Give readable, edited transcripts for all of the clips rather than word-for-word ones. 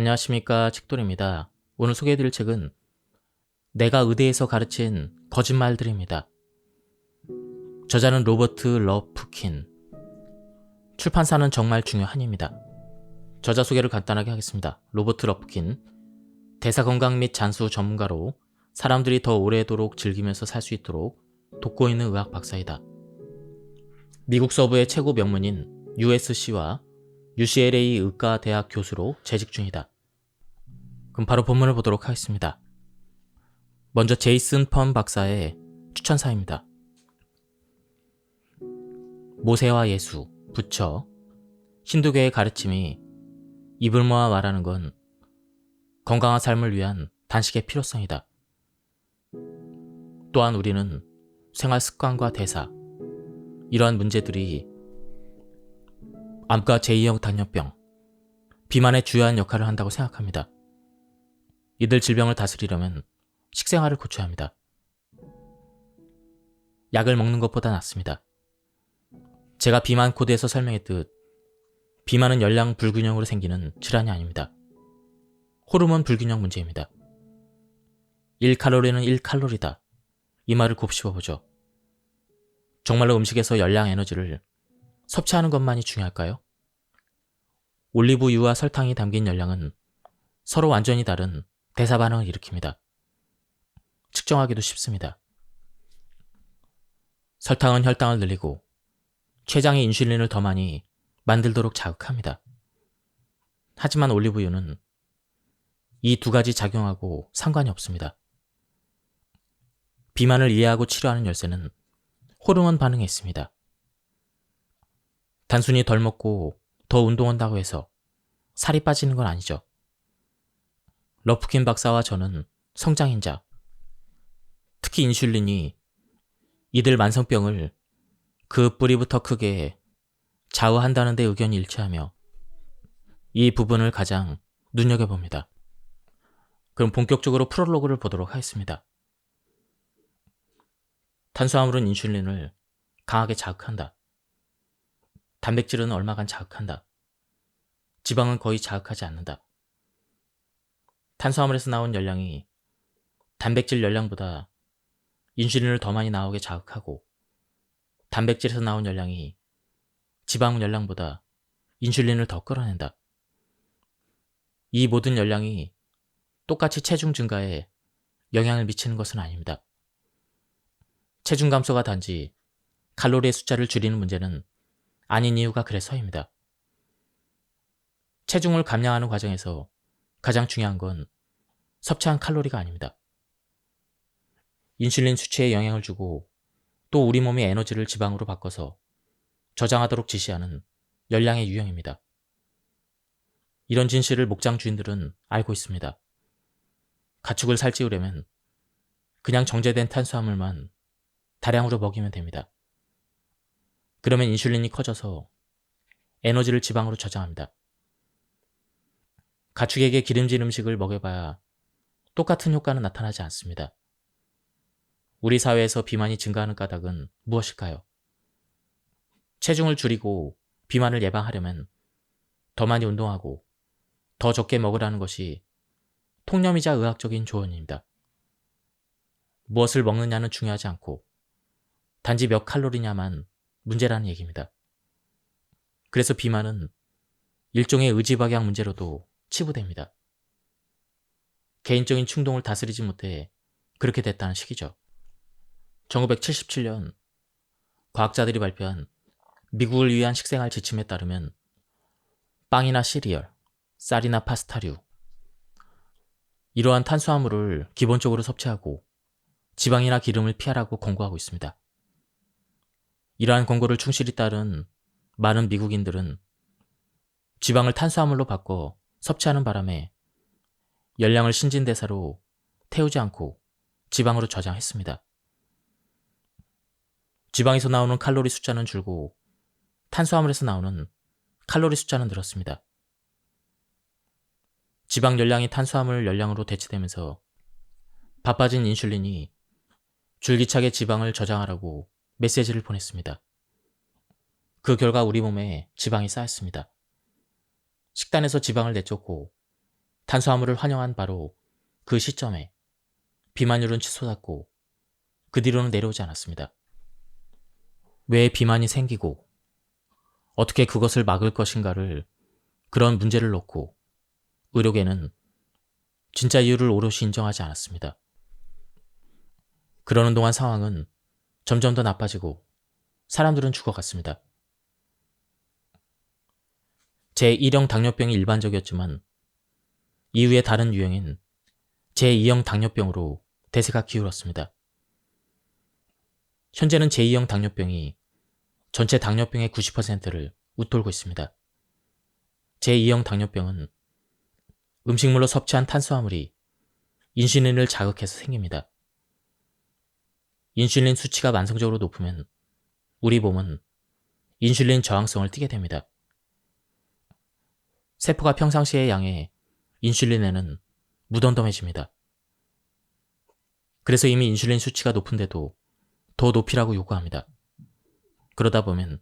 안녕하십니까, 책돌입니다. 오늘 소개해드릴 책은 내가 의대에서 가르친 거짓말들입니다. 저자는 로버트 러프킨, 출판사는 정말 중요한입니다. 저자 소개를 간단하게 하겠습니다. 로버트 러프킨, 대사건강 및 잔수 전문가로 사람들이 더 오래도록 즐기면서 살 수 있도록 돕고 있는 의학 박사이다. 미국 서부의 최고 명문인 USC와 UCLA 의과대학 교수로 재직 중이다. 그럼 바로 본문을 보도록 하겠습니다. 먼저 제이슨 펀 박사의 추천사입니다. 모세와 예수, 부처, 힌두교의 가르침이 입을 모아 말하는 건 건강한 삶을 위한 단식의 필요성이다. 또한 우리는 생활 습관과 대사, 이러한 문제들이 암과 제2형 당뇨병, 비만의 주요한 역할을 한다고 생각합니다. 이들 질병을 다스리려면 식생활을 고쳐야 합니다. 약을 먹는 것보다 낫습니다. 제가 비만 코드에서 설명했듯 비만은 열량 불균형으로 생기는 질환이 아닙니다. 호르몬 불균형 문제입니다. 1칼로리는 1칼로리다. 이 말을 곱씹어보죠. 정말로 음식에서 열량 에너지를 섭취하는 것만이 중요할까요? 올리브유와 설탕이 담긴 열량은 서로 완전히 다른 대사 반응을 일으킵니다. 측정하기도 쉽습니다. 설탕은 혈당을 늘리고 췌장의 인슐린을 더 많이 만들도록 자극합니다. 하지만 올리브유는 이 두 가지 작용하고 상관이 없습니다. 비만을 이해하고 치료하는 열쇠는 호르몬 반응에 있습니다. 단순히 덜 먹고 더 운동한다고 해서 살이 빠지는 건 아니죠. 러프킨 박사와 저는 성장인자, 특히 인슐린이 이들 만성병을 그 뿌리부터 크게 좌우한다는 데 의견이 일치하며 이 부분을 가장 눈여겨봅니다. 그럼 본격적으로 프롤로그를 보도록 하겠습니다. 탄수화물은 인슐린을 강하게 자극한다. 단백질은 얼마간 자극한다. 지방은 거의 자극하지 않는다. 탄수화물에서 나온 열량이 단백질 열량보다 인슐린을 더 많이 나오게 자극하고 단백질에서 나온 열량이 지방 열량보다 인슐린을 더 끌어낸다. 이 모든 열량이 똑같이 체중 증가에 영향을 미치는 것은 아닙니다. 체중 감소가 단지 칼로리의 숫자를 줄이는 문제는 아닌 이유가 그래서입니다. 체중을 감량하는 과정에서 가장 중요한 건 섭취한 칼로리가 아닙니다. 인슐린 수치에 영향을 주고 또 우리 몸의 에너지를 지방으로 바꿔서 저장하도록 지시하는 열량의 유형입니다. 이런 진실을 목장 주인들은 알고 있습니다. 가축을 살찌우려면 그냥 정제된 탄수화물만 다량으로 먹이면 됩니다. 그러면 인슐린이 커져서 에너지를 지방으로 저장합니다. 가축에게 기름진 음식을 먹여봐야 똑같은 효과는 나타나지 않습니다. 우리 사회에서 비만이 증가하는 까닭은 무엇일까요? 체중을 줄이고 비만을 예방하려면 더 많이 운동하고 더 적게 먹으라는 것이 통념이자 의학적인 조언입니다. 무엇을 먹느냐는 중요하지 않고 단지 몇 칼로리냐만 문제라는 얘기입니다. 그래서 비만은 일종의 의지박약 문제로도 치부됩니다. 개인적인 충동을 다스리지 못해 그렇게 됐다는 식이죠. 1977년 과학자들이 발표한 미국을 위한 식생활 지침에 따르면 빵이나 시리얼, 쌀이나 파스타류, 이러한 탄수화물을 기본적으로 섭취하고 지방이나 기름을 피하라고 권고하고 있습니다. 이러한 권고를 충실히 따른 많은 미국인들은 지방을 탄수화물로 바꿔 섭취하는 바람에 열량을 신진대사로 태우지 않고 지방으로 저장했습니다. 지방에서 나오는 칼로리 숫자는 줄고 탄수화물에서 나오는 칼로리 숫자는 늘었습니다. 지방 열량이 탄수화물 열량으로 대체되면서 바빠진 인슐린이 줄기차게 지방을 저장하라고 메시지를 보냈습니다. 그 결과 우리 몸에 지방이 쌓였습니다. 식단에서 지방을 내쫓고 탄수화물을 환영한 바로 그 시점에 비만율은 치솟았고 그 뒤로는 내려오지 않았습니다. 왜 비만이 생기고 어떻게 그것을 막을 것인가를 그런 문제를 놓고 의료계는 진짜 이유를 오롯이 인정하지 않았습니다. 그러는 동안 상황은 점점 더 나빠지고 사람들은 죽어갔습니다. 제1형 당뇨병이 일반적이었지만 이후에 다른 유형인 제2형 당뇨병으로 대세가 기울었습니다. 현재는 제2형 당뇨병이 전체 당뇨병의 90%를 웃돌고 있습니다. 제2형 당뇨병은 음식물로 섭취한 탄수화물이 인슐린을 자극해서 생깁니다. 인슐린 수치가 만성적으로 높으면 우리 몸은 인슐린 저항성을 띠게 됩니다. 세포가 평상시에 양의 인슐린에는 무덤덤해집니다. 그래서 이미 인슐린 수치가 높은데도 더 높이라고 요구합니다. 그러다 보면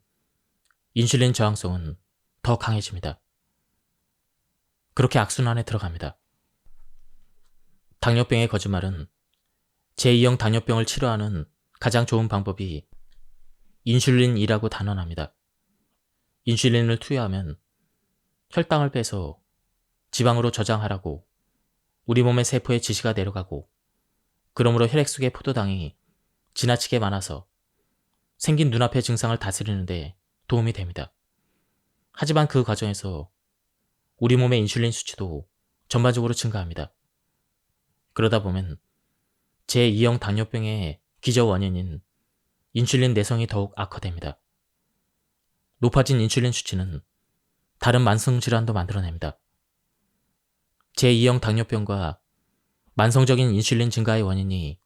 인슐린 저항성은 더 강해집니다. 그렇게 악순환에 들어갑니다. 당뇨병의 거짓말은 제2형 당뇨병을 치료하는 가장 좋은 방법이 인슐린이라고 단언합니다. 인슐린을 투여하면 혈당을 빼서 지방으로 저장하라고 우리 몸의 세포에 지시가 내려가고 그러므로 혈액 속의 포도당이 지나치게 많아서 생긴 눈앞의 증상을 다스리는데 도움이 됩니다. 하지만 그 과정에서 우리 몸의 인슐린 수치도 전반적으로 증가합니다. 그러다 보면 제2형 당뇨병의 기저 원인인 인슐린 내성이 더욱 악화됩니다. 높아진 인슐린 수치는 다른 만성 질환도 만들어냅니다. 제2형 당뇨병과 만성적인 인슐린 증가의 원인이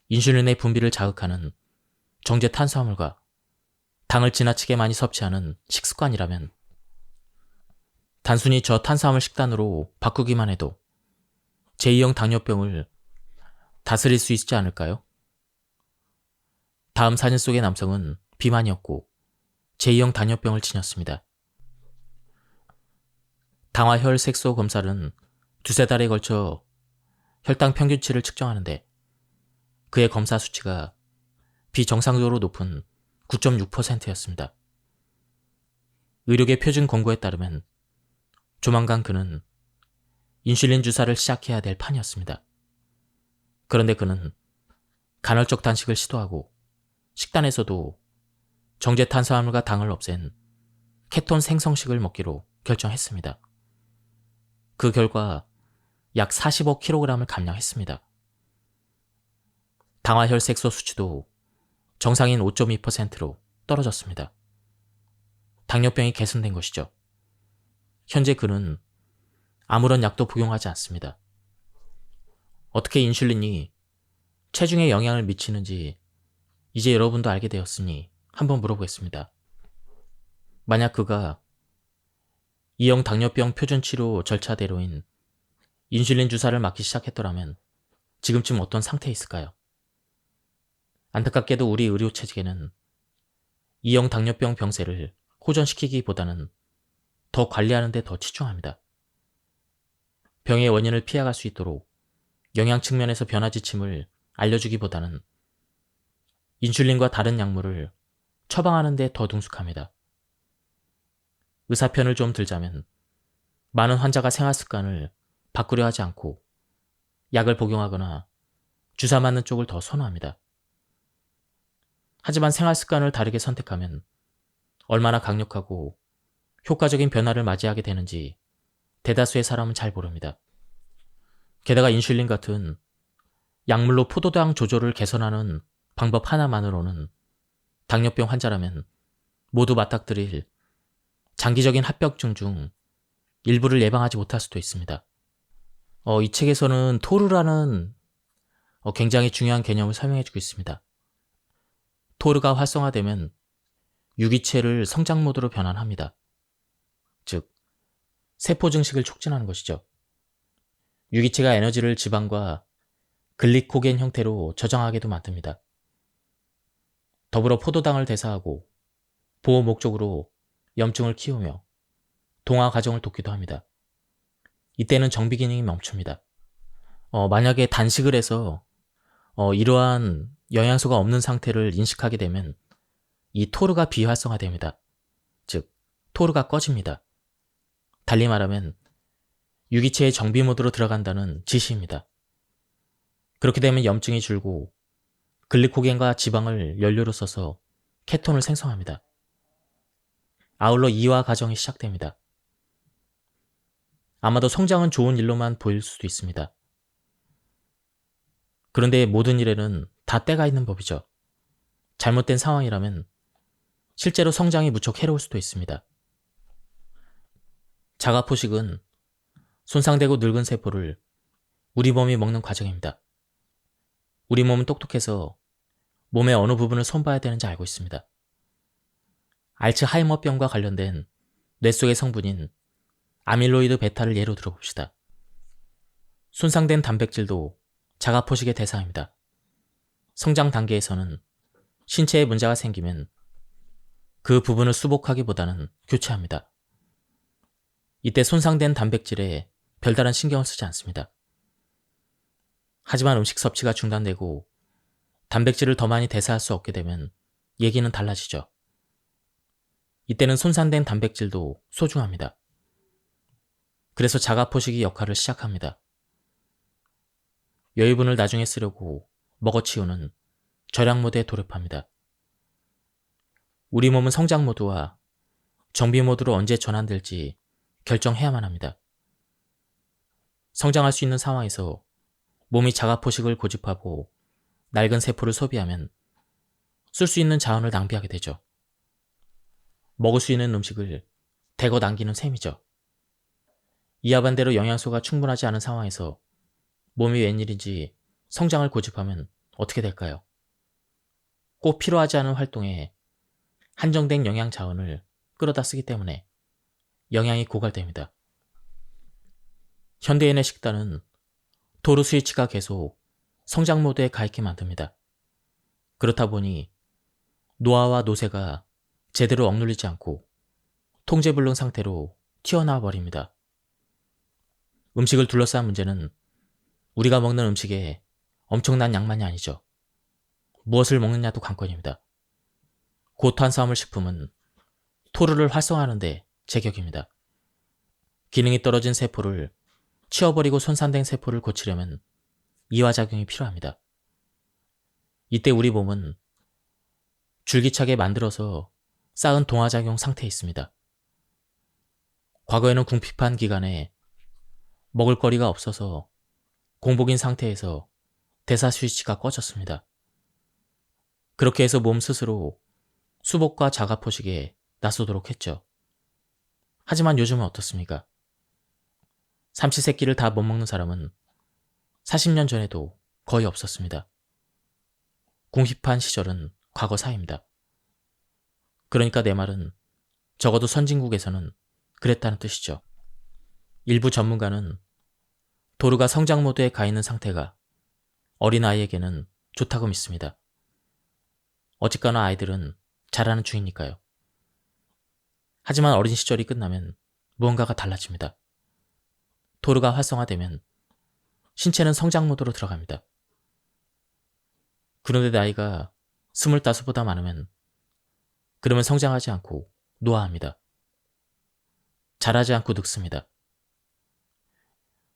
인슐린의 분비를 자극하는 정제 탄수화물과 당을 지나치게 많이 섭취하는 식습관이라면 단순히 저탄수화물 식단으로 바꾸기만 해도 제2형 당뇨병을 다스릴 수 있지 않을까요? 다음 사진 속의 남성은 비만이었고 제2형 당뇨병을 지녔습니다. 당화혈 색소 검사는 두세 달에 걸쳐 혈당 평균치를 측정하는데 그의 검사 수치가 비정상적으로 높은 9.6%였습니다. 의료계 표준 권고에 따르면 조만간 그는 인슐린 주사를 시작해야 될 판이었습니다. 그런데 그는 간헐적 단식을 시도하고 식단에서도 정제 탄수화물과 당을 없앤 케톤 생성식을 먹기로 결정했습니다. 그 결과 약 45kg을 감량했습니다. 당화혈색소 수치도 정상인 5.2%로 떨어졌습니다. 당뇨병이 개선된 것이죠. 현재 그는 아무런 약도 복용하지 않습니다. 어떻게 인슐린이 체중에 영향을 미치는지 이제 여러분도 알게 되었으니 한번 물어보겠습니다. 만약 그가 2형 당뇨병 표준 치료 절차대로인 인슐린 주사를 맞기 시작했더라면 지금쯤 어떤 상태에 있을까요? 안타깝게도 우리 의료 체계는 2형 당뇨병 병세를 호전시키기보다는 더 관리하는 데 더 치중합니다. 병의 원인을 피해갈 수 있도록 영양 측면에서 변화지침을 알려주기보다는 인슐린과 다른 약물을 처방하는 데 더 능숙합니다. 의사 편을 좀 들자면 많은 환자가 생활 습관을 바꾸려 하지 않고 약을 복용하거나 주사 맞는 쪽을 더 선호합니다. 하지만 생활 습관을 다르게 선택하면 얼마나 강력하고 효과적인 변화를 맞이하게 되는지 대다수의 사람은 잘 모릅니다. 게다가 인슐린 같은 약물로 포도당 조절을 개선하는 방법 하나만으로는 당뇨병 환자라면 모두 맞닥뜨릴 장기적인 합병증 중 일부를 예방하지 못할 수도 있습니다. 이 책에서는 토르라는 굉장히 중요한 개념을 설명해주고 있습니다. 토르가 활성화되면 유기체를 성장 모드로 변환합니다. 즉, 세포 증식을 촉진하는 것이죠. 유기체가 에너지를 지방과 글리코겐 형태로 저장하게도 만듭니다. 더불어 포도당을 대사하고 보호 목적으로 염증을 키우며 동화 과정을 돕기도 합니다. 이때는 정비 기능이 멈춥니다. 만약에 단식을 해서 이러한 영양소가 없는 상태를 인식하게 되면 이 토르가 비활성화됩니다. 즉, 토르가 꺼집니다. 달리 말하면 유기체의 정비 모드로 들어간다는 지시입니다. 그렇게 되면 염증이 줄고 글리코겐과 지방을 연료로 써서 케톤을 생성합니다. 아울러 이화 과정이 시작됩니다. 아마도 성장은 좋은 일로만 보일 수도 있습니다. 그런데 모든 일에는 다 때가 있는 법이죠. 잘못된 상황이라면 실제로 성장이 무척 해로울 수도 있습니다. 자가포식은 손상되고 늙은 세포를 우리 몸이 먹는 과정입니다. 우리 몸은 똑똑해서 몸의 어느 부분을 손봐야 되는지 알고 있습니다. 알츠하이머병과 관련된 뇌 속의 성분인 아밀로이드 베타를 예로 들어봅시다. 손상된 단백질도 자가포식의 대상입니다. 성장 단계에서는 신체에 문제가 생기면 그 부분을 수복하기보다는 교체합니다. 이때 손상된 단백질에 별다른 신경을 쓰지 않습니다. 하지만 음식 섭취가 중단되고 단백질을 더 많이 대사할 수 없게 되면 얘기는 달라지죠. 이때는 손상된 단백질도 소중합니다. 그래서 자가포식이 역할을 시작합니다. 여유분을 나중에 쓰려고 먹어치우는 절약 모드에 돌입합니다. 우리 몸은 성장 모드와 정비 모드로 언제 전환될지 결정해야만 합니다. 성장할 수 있는 상황에서 몸이 자가포식을 고집하고 낡은 세포를 소비하면 쓸 수 있는 자원을 낭비하게 되죠. 먹을 수 있는 음식을 대거 남기는 셈이죠. 이와 반대로 영양소가 충분하지 않은 상황에서 몸이 웬일인지 성장을 고집하면 어떻게 될까요? 꼭 필요하지 않은 활동에 한정된 영양 자원을 끌어다 쓰기 때문에 영양이 고갈됩니다. 현대인의 식단은 도루 스위치가 계속 성장 모드에 가 있게 만듭니다. 그렇다 보니 노화와 노쇠가 제대로 억눌리지 않고 통제불능 상태로 튀어나와 버립니다. 음식을 둘러싼 문제는 우리가 먹는 음식에 엄청난 양만이 아니죠. 무엇을 먹느냐도 관건입니다. 고탄수화물 식품은 토르를 활성화하는 데 제격입니다. 기능이 떨어진 세포를 치워버리고 손상된 세포를 고치려면 이화작용이 필요합니다. 이때 우리 몸은 줄기차게 만들어서 쌓은 동화작용 상태에 있습니다. 과거에는 궁핍한 기간에 먹을거리가 없어서 공복인 상태에서 대사 스위치가 꺼졌습니다. 그렇게 해서 몸 스스로 수복과 자가포식에 나서도록 했죠. 하지만 요즘은 어떻습니까? 삼시세끼를 다 못 먹는 사람은 40년 전에도 거의 없었습니다. 궁핍한 시절은 과거 사입니다. 그러니까 내 말은 적어도 선진국에서는 그랬다는 뜻이죠. 일부 전문가는 도르가 성장 모드에 가 있는 상태가 어린아이에게는 좋다고 믿습니다. 어쨌거나 아이들은 자라는 중이니까요. 하지만 어린 시절이 끝나면 무언가가 달라집니다. 도르가 활성화되면 신체는 성장 모드로 들어갑니다. 그런데 나이가 25보다 많으면 그러면 성장하지 않고 노화합니다. 자라지 않고 늙습니다.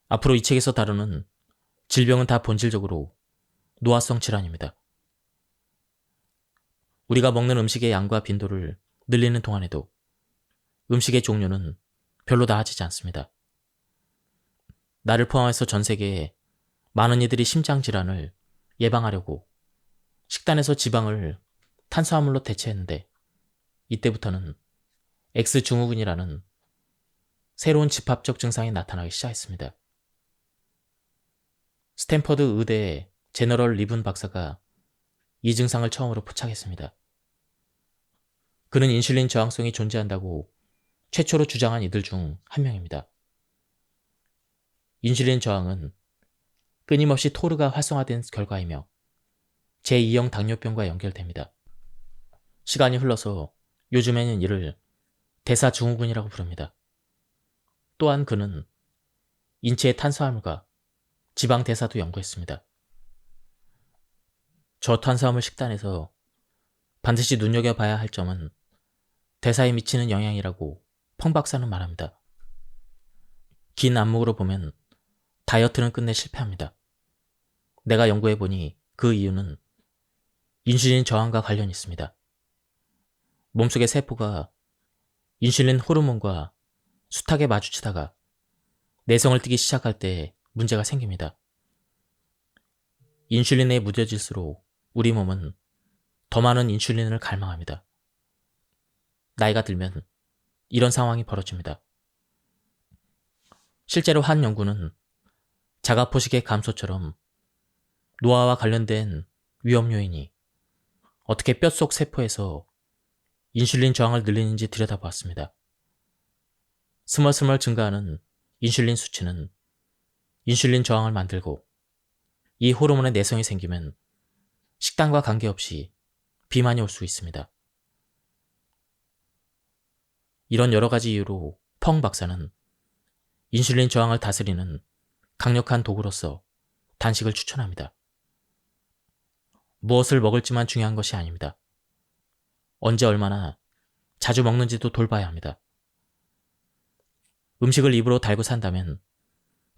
앞으로 이 책에서 다루는 질병은 다 본질적으로 노화성 질환입니다. 우리가 먹는 음식의 양과 빈도를 늘리는 동안에도 음식의 종류는 별로 나아지지 않습니다. 나를 포함해서 전 세계에 많은 이들이 심장 질환을 예방하려고 식단에서 지방을 탄수화물로 대체했는데 이때부터는 X증후군이라는 새로운 집합적 증상이 나타나기 시작했습니다. 스탠퍼드 의대의 제너럴 리븐 박사가 이 증상을 처음으로 포착했습니다. 그는 인슐린 저항성이 존재한다고 최초로 주장한 이들 중 한 명입니다. 인슐린 저항은 끊임없이 토르가 활성화된 결과이며 제2형 당뇨병과 연결됩니다. 시간이 흘러서 요즘에는 이를 대사증후군이라고 부릅니다. 또한 그는 인체의 탄수화물과 지방 대사도 연구했습니다. 저탄수화물 식단에서 반드시 눈여겨봐야 할 점은 대사에 미치는 영향이라고 펑 박사는 말합니다. 긴 안목으로 보면 다이어트는 끝내 실패합니다. 내가 연구해보니 그 이유는 인슐린 저항과 관련이 있습니다. 몸속의 세포가 인슐린 호르몬과 숱하게 마주치다가 내성을 띠기 시작할 때 문제가 생깁니다. 인슐린에 무뎌질수록 우리 몸은 더 많은 인슐린을 갈망합니다. 나이가 들면 이런 상황이 벌어집니다. 실제로 한 연구는 자가포식의 감소처럼 노화와 관련된 위험 요인이 어떻게 뼛속 세포에서 인슐린 저항을 늘리는지 들여다보았습니다. 스멀스멀 증가하는 인슐린 수치는 인슐린 저항을 만들고 이 호르몬의 내성이 생기면 식단과 관계없이 비만이 올 수 있습니다. 이런 여러 가지 이유로 펑 박사는 인슐린 저항을 다스리는 강력한 도구로서 단식을 추천합니다. 무엇을 먹을지만 중요한 것이 아닙니다. 언제 얼마나 자주 먹는지도 돌봐야 합니다. 음식을 입으로 달고 산다면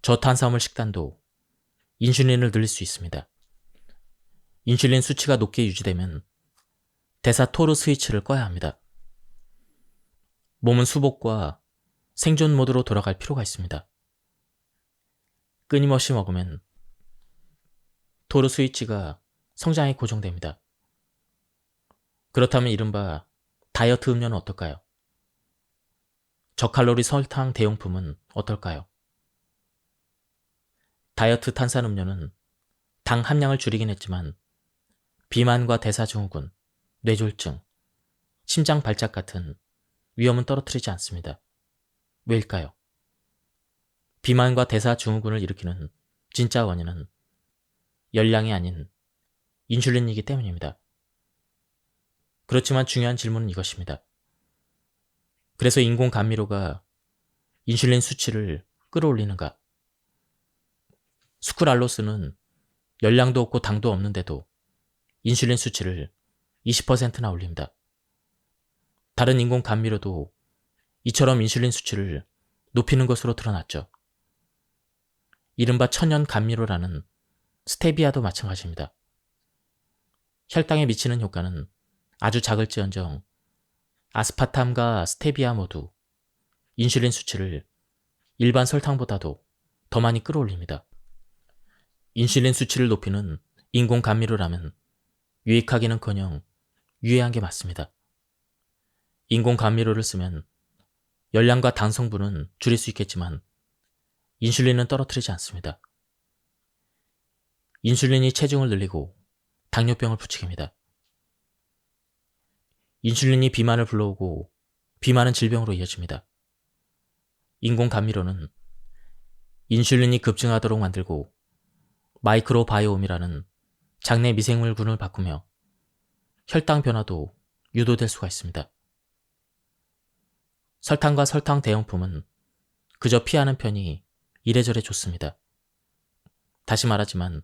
저탄수화물 식단도 인슐린을 늘릴 수 있습니다. 인슐린 수치가 높게 유지되면 대사 토르 스위치를 꺼야 합니다. 몸은 수복과 생존 모드로 돌아갈 필요가 있습니다. 끊임없이 먹으면 토르 스위치가 성장에 고정됩니다. 그렇다면 이른바 다이어트 음료는 어떨까요? 저칼로리 설탕 대용품은 어떨까요? 다이어트 탄산음료는 당 함량을 줄이긴 했지만 비만과 대사증후군, 뇌졸중, 심장 발작 같은 위험은 떨어뜨리지 않습니다. 왜일까요? 비만과 대사증후군을 일으키는 진짜 원인은 열량이 아닌 인슐린이기 때문입니다. 그렇지만 중요한 질문은 이것입니다. 그래서 인공 감미료가 인슐린 수치를 끌어올리는가? 수크랄로스는 열량도 없고 당도 없는데도 인슐린 수치를 20%나 올립니다. 다른 인공 감미료도 이처럼 인슐린 수치를 높이는 것으로 드러났죠. 이른바 천연 감미료라는 스테비아도 마찬가지입니다. 혈당에 미치는 효과는 아주 작을지언정 아스파탐과 스테비아 모두 인슐린 수치를 일반 설탕보다도 더 많이 끌어올립니다. 인슐린 수치를 높이는 인공 감미료라면 유익하기는커녕 유해한 게 맞습니다. 인공 감미료를 쓰면 열량과 당 성분은 줄일 수 있겠지만 인슐린은 떨어뜨리지 않습니다. 인슐린이 체중을 늘리고 당뇨병을 부추깁니다. 인슐린이 비만을 불러오고 비만은 질병으로 이어집니다. 인공 감미료는 인슐린이 급증하도록 만들고 마이크로바이옴이라는 장내 미생물군을 바꾸며 혈당 변화도 유도될 수가 있습니다. 설탕과 설탕 대용품은 그저 피하는 편이 이래저래 좋습니다. 다시 말하지만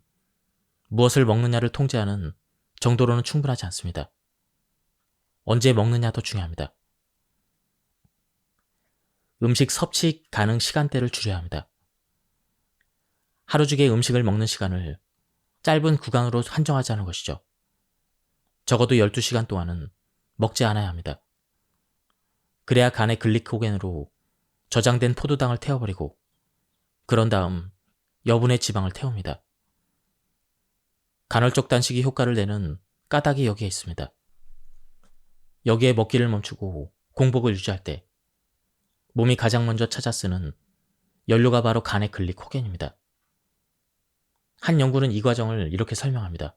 무엇을 먹느냐를 통제하는 정도로는 충분하지 않습니다. 언제 먹느냐도 중요합니다. 음식 섭취 가능 시간대를 줄여야 합니다. 하루 중에 음식을 먹는 시간을 짧은 구간으로 한정하자는 것이죠. 적어도 12시간 동안은 먹지 않아야 합니다. 그래야 간의 글리코겐으로 저장된 포도당을 태워버리고 그런 다음 여분의 지방을 태웁니다. 간헐적 단식이 효과를 내는 까닭이 여기에 있습니다. 여기에 먹기를 멈추고 공복을 유지할 때 몸이 가장 먼저 찾아 쓰는 연료가 바로 간의 글리코겐입니다. 한 연구는 이 과정을 이렇게 설명합니다.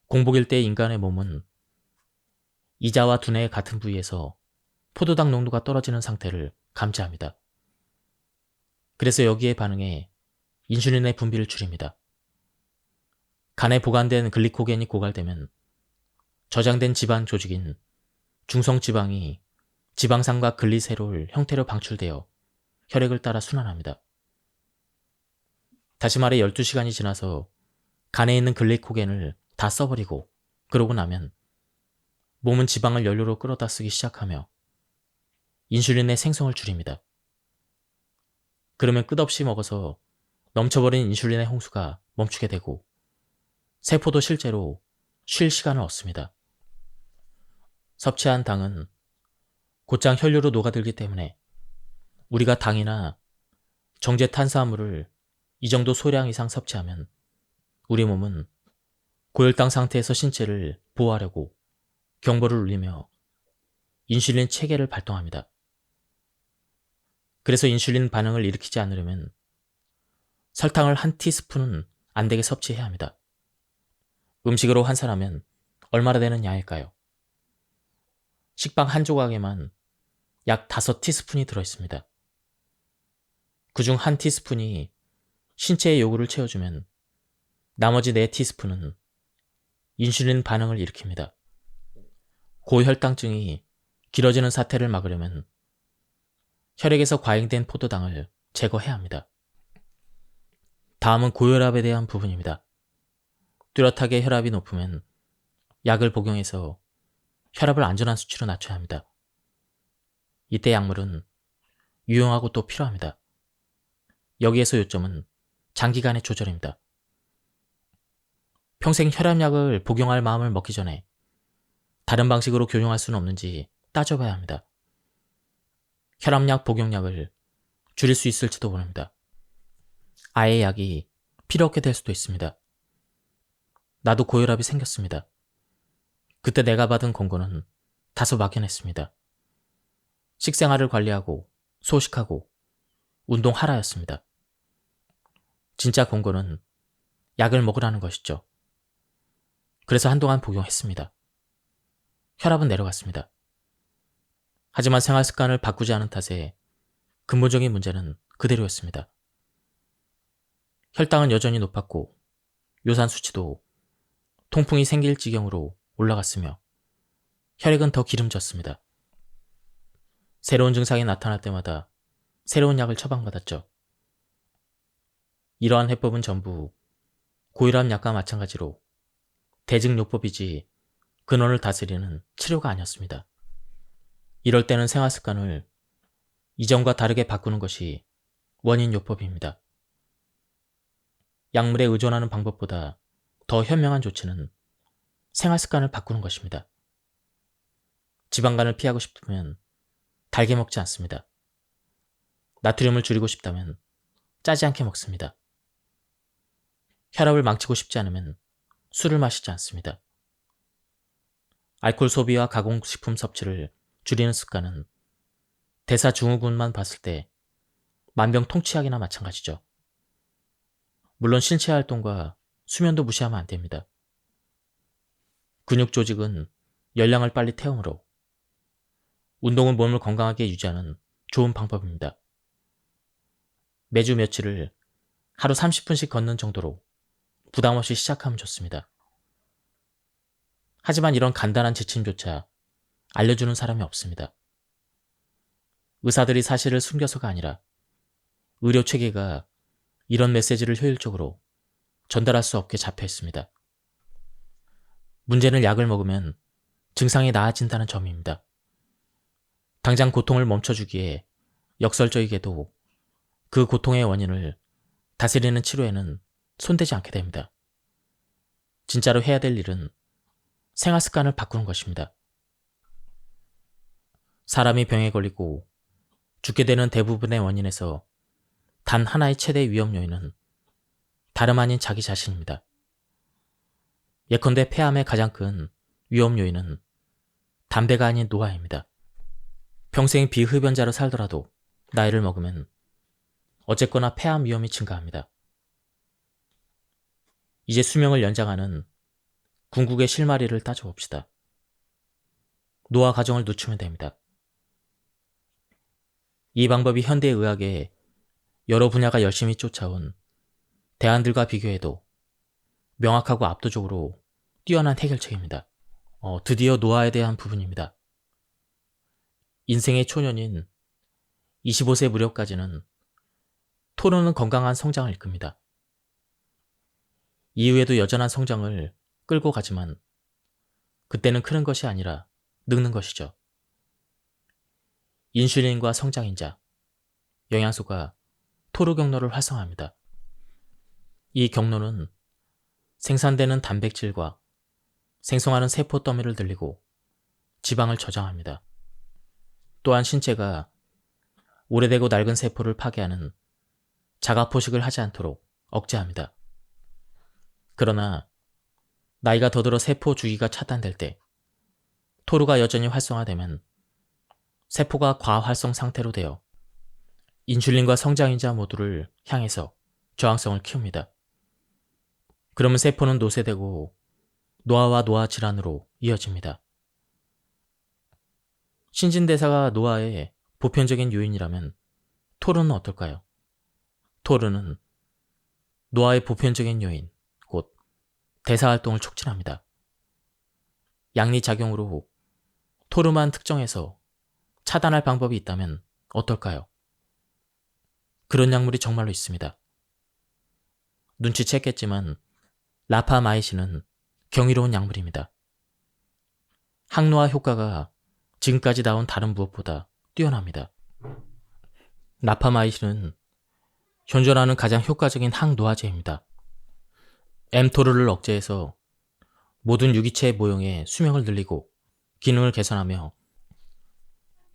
공복일 때 인간의 몸은 이자와 두뇌의 같은 부위에서 포도당 농도가 떨어지는 상태를 감지합니다. 그래서 여기에 반응해 인슐린의 분비를 줄입니다. 간에 보관된 글리코겐이 고갈되면 저장된 지방 조직인 중성지방이 지방산과 글리세롤 형태로 방출되어 혈액을 따라 순환합니다. 다시 말해 12시간이 지나서 간에 있는 글리코겐을 다 써버리고 그러고 나면 몸은 지방을 연료로 끌어다 쓰기 시작하며 인슐린의 생성을 줄입니다. 그러면 끝없이 먹어서 넘쳐버린 인슐린의 홍수가 멈추게 되고 세포도 실제로 쉴 시간을 얻습니다. 섭취한 당은 곧장 혈류로 녹아들기 때문에 우리가 당이나 정제 탄수화물을 이 정도 소량 이상 섭취하면 우리 몸은 고혈당 상태에서 신체를 보호하려고 경보를 울리며 인슐린 체계를 발동합니다. 그래서 인슐린 반응을 일으키지 않으려면 설탕을 한 티스푼은 안 되게 섭취해야 합니다. 음식으로 환산하면 얼마나 되는 양일까요? 식빵 한 조각에만 약 5티스푼이 들어있습니다. 그중 한 티스푼이 신체의 요구를 채워주면 나머지 4티스푼은 인슐린 반응을 일으킵니다. 고혈당증이 길어지는 사태를 막으려면 혈액에서 과잉된 포도당을 제거해야 합니다. 다음은 고혈압에 대한 부분입니다. 뚜렷하게 혈압이 높으면 약을 복용해서 혈압을 안전한 수치로 낮춰야 합니다. 이때 약물은 유용하고 또 필요합니다. 여기에서 요점은 장기간의 조절입니다. 평생 혈압약을 복용할 마음을 먹기 전에 다른 방식으로 교정할 수는 없는지 따져봐야 합니다. 혈압약 복용량을 줄일 수 있을지도 모릅니다. 아예 약이 필요 없게 될 수도 있습니다. 나도 고혈압이 생겼습니다. 그때 내가 받은 권고는 다소 막연했습니다. 식생활을 관리하고 소식하고 운동하라였습니다. 진짜 권고는 약을 먹으라는 것이죠. 그래서 한동안 복용했습니다. 혈압은 내려갔습니다. 하지만 생활 습관을 바꾸지 않은 탓에 근본적인 문제는 그대로였습니다. 혈당은 여전히 높았고 요산 수치도 통풍이 생길 지경으로 올라갔으며 혈액은 더 기름졌습니다. 새로운 증상이 나타날 때마다 새로운 약을 처방받았죠. 이러한 해법은 전부 고혈압 약과 마찬가지로 대증요법이지 근원을 다스리는 치료가 아니었습니다. 이럴 때는 생활 습관을 이전과 다르게 바꾸는 것이 원인요법입니다. 약물에 의존하는 방법보다 더 현명한 조치는 생활 습관을 바꾸는 것입니다. 지방간을 피하고 싶으면 달게 먹지 않습니다. 나트륨을 줄이고 싶다면 짜지 않게 먹습니다. 혈압을 망치고 싶지 않으면 술을 마시지 않습니다. 알코올 소비와 가공식품 섭취를 줄이는 습관은 대사증후군만 봤을 때 만병통치약이나 마찬가지죠. 물론 신체 활동과 수면도 무시하면 안 됩니다. 근육 조직은 열량을 빨리 태우므로 운동은 몸을 건강하게 유지하는 좋은 방법입니다. 매주 며칠을 하루 30분씩 걷는 정도로 부담 없이 시작하면 좋습니다. 하지만 이런 간단한 지침조차 알려주는 사람이 없습니다. 의사들이 사실을 숨겨서가 아니라 의료 체계가 이런 메시지를 효율적으로 전달할 수 없게 잡혀 있습니다. 문제는 약을 먹으면 증상이 나아진다는 점입니다. 당장 고통을 멈춰주기에 역설적이게도 그 고통의 원인을 다스리는 치료에는 손대지 않게 됩니다. 진짜로 해야 될 일은 생활 습관을 바꾸는 것입니다. 사람이 병에 걸리고 죽게 되는 대부분의 원인에서 단 하나의 최대 위험 요인은 다름 아닌 자기 자신입니다. 예컨대 폐암의 가장 큰 위험 요인은 담배가 아닌 노화입니다. 평생 비흡연자로 살더라도 나이를 먹으면 어쨌거나 폐암 위험이 증가합니다. 이제 수명을 연장하는 궁극의 실마리를 따져봅시다. 노화 과정을 늦추면 됩니다. 이 방법이 현대의학의 여러 분야가 열심히 쫓아온 대안들과 비교해도 명확하고 압도적으로 뛰어난 해결책입니다. 드디어 노화에 대한 부분입니다. 인생의 초년인 25세 무렵까지는 토론은 건강한 성장을 이끕니다. 이후에도 여전한 성장을 끌고 가지만 그때는 크는 것이 아니라 늙는 것이죠. 인슐린과 성장인자, 영양소가 토르 경로를 활성화합니다. 이 경로는 생산되는 단백질과 생성하는 세포 더미를 늘리고 지방을 저장합니다. 또한 신체가 오래되고 낡은 세포를 파괴하는 자가 포식을 하지 않도록 억제합니다. 그러나 나이가 더 들어 세포 주기가 차단될 때 토르가 여전히 활성화되면 세포가 과활성 상태로 되어 인슐린과 성장인자 모두를 향해서 저항성을 키웁니다. 그러면 세포는 노쇠되고 노화와 노화 질환으로 이어집니다. 신진대사가 노화의 보편적인 요인이라면 토르는 어떨까요? 토르는 노화의 보편적인 요인, 곧 대사활동을 촉진합니다. 양리작용으로 토르만 특정해서 차단할 방법이 있다면 어떨까요? 그런 약물이 정말로 있습니다. 눈치챘겠지만 라파마이신은 경이로운 약물입니다. 항노화 효과가 지금까지 나온 다른 무엇보다 뛰어납니다. 라파마이신은 현존하는 가장 효과적인 항노화제입니다. mTOR를 억제해서 모든 유기체의 모형의 수명을 늘리고 기능을 개선하며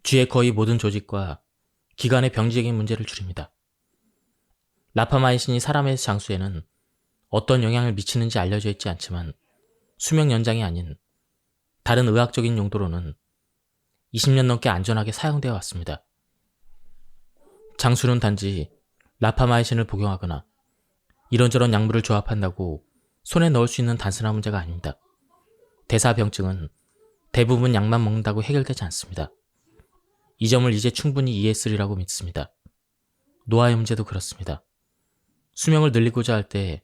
쥐의 거의 모든 조직과 기관의 병리적인 문제를 줄입니다. 라파마이신이 사람의 장수에는 어떤 영향을 미치는지 알려져 있지 않지만 수명 연장이 아닌 다른 의학적인 용도로는 20년 넘게 안전하게 사용되어 왔습니다. 장수는 단지 라파마이신을 복용하거나 이런저런 약물을 조합한다고 손에 넣을 수 있는 단순한 문제가 아닙니다. 대사병증은 대부분 약만 먹는다고 해결되지 않습니다. 이 점을 이제 충분히 이해했으리라고 믿습니다. 노화의 문제도 그렇습니다. 수명을 늘리고자 할 때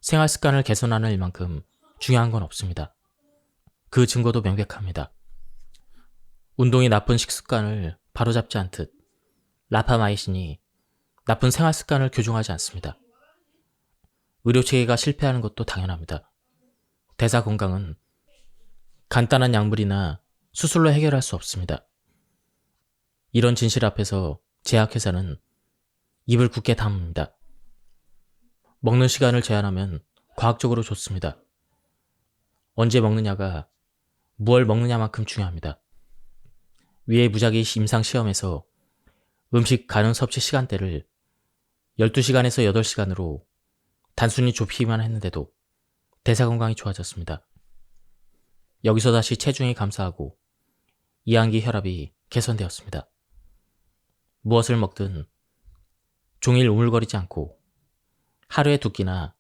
생활 습관을 개선하는 일만큼 중요한 건 없습니다. 그 증거도 명백합니다. 운동이 나쁜 식습관을 바로잡지 않듯 라파마이신이 나쁜 생활 습관을 교정하지 않습니다. 의료체계가 실패하는 것도 당연합니다. 대사 건강은 간단한 약물이나 수술로 해결할 수 없습니다. 이런 진실 앞에서 제약회사는 입을 굳게 다뭅니다. 먹는 시간을 제한하면 과학적으로 좋습니다. 언제 먹느냐가 무얼 먹느냐만큼 중요합니다. 위의 무작위 임상시험에서 음식 가능 섭취 시간대를 12시간에서 8시간으로 단순히 좁히기만 했는데도 대사 건강이 좋아졌습니다. 여기서 다시 체중이 감소하고 이항기 혈압이 개선되었습니다. 무엇을 먹든 종일 우물거리지 않고 하루에 2끼나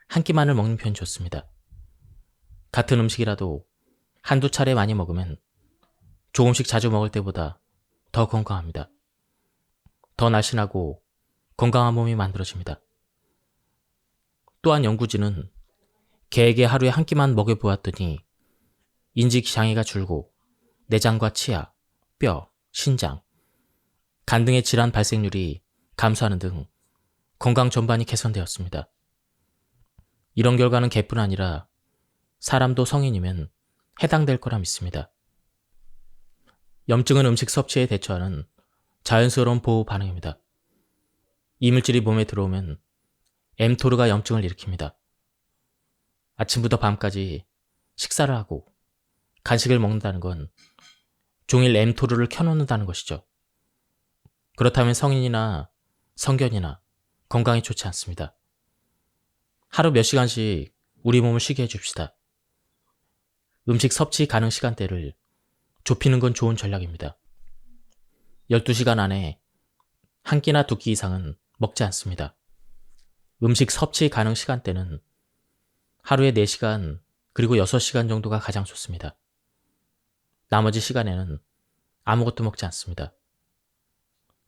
한 끼만을 먹는 편이 좋습니다. 같은 음식이라도 한두 차례 많이 먹으면 조금씩 자주 먹을 때보다 더 건강합니다. 더 날씬하고 건강한 몸이 만들어집니다. 또한 연구진은 개에게 하루에 한 끼만 먹여보았더니 인지 장애가 줄고 내장과 치아, 뼈, 신장, 간 등의 질환 발생률이 감소하는 등 건강 전반이 개선되었습니다. 이런 결과는 개뿐 아니라 사람도 성인이면 해당될 거라 믿습니다. 염증은 음식 섭취에 대처하는 자연스러운 보호 반응입니다. 이물질이 몸에 들어오면 mTOR가 염증을 일으킵니다. 아침부터 밤까지 식사를 하고 간식을 먹는다는 건 종일 mTOR를 켜놓는다는 것이죠. 그렇다면 성인이나 성견이나 건강에 좋지 않습니다. 하루 몇 시간씩 우리 몸을 쉬게 해줍시다. 음식 섭취 가능 시간대를 좁히는 건 좋은 전략입니다. 12시간 안에 한 끼나 2끼 이상은 먹지 않습니다. 음식 섭취 가능 시간대는 하루에 4시간 그리고 6시간 정도가 가장 좋습니다. 나머지 시간에는 아무것도 먹지 않습니다.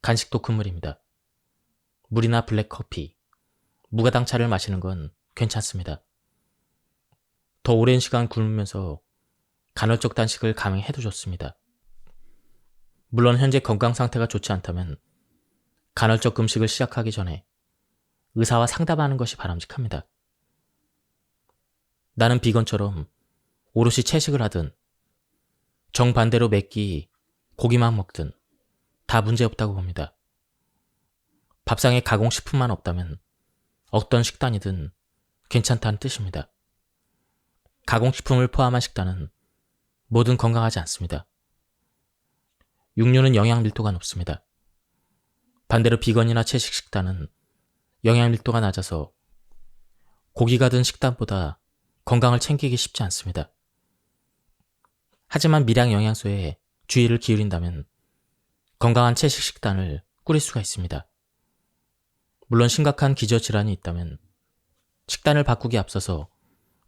간식도 금물입니다. 물이나 블랙커피, 무가당 차를 마시는 건 괜찮습니다. 더 오랜 시간 굶으면서 간헐적 단식을 감행해도 좋습니다. 물론 현재 건강 상태가 좋지 않다면 간헐적 금식을 시작하기 전에 의사와 상담하는 것이 바람직합니다. 나는 비건처럼 오롯이 채식을 하든 정반대로 맵기 고기만 먹든 다 문제없다고 봅니다. 밥상에 가공식품만 없다면 어떤 식단이든 괜찮다는 뜻입니다. 가공식품을 포함한 식단은 뭐든 건강하지 않습니다. 육류는 영양 밀도가 높습니다. 반대로 비건이나 채식 식단은 영양 밀도가 낮아서 고기가 든 식단보다 건강을 챙기기 쉽지 않습니다. 하지만 미량 영양소에 주의를 기울인다면 건강한 채식 식단을 꾸릴 수가 있습니다. 물론 심각한 기저질환이 있다면 식단을 바꾸기에 앞서서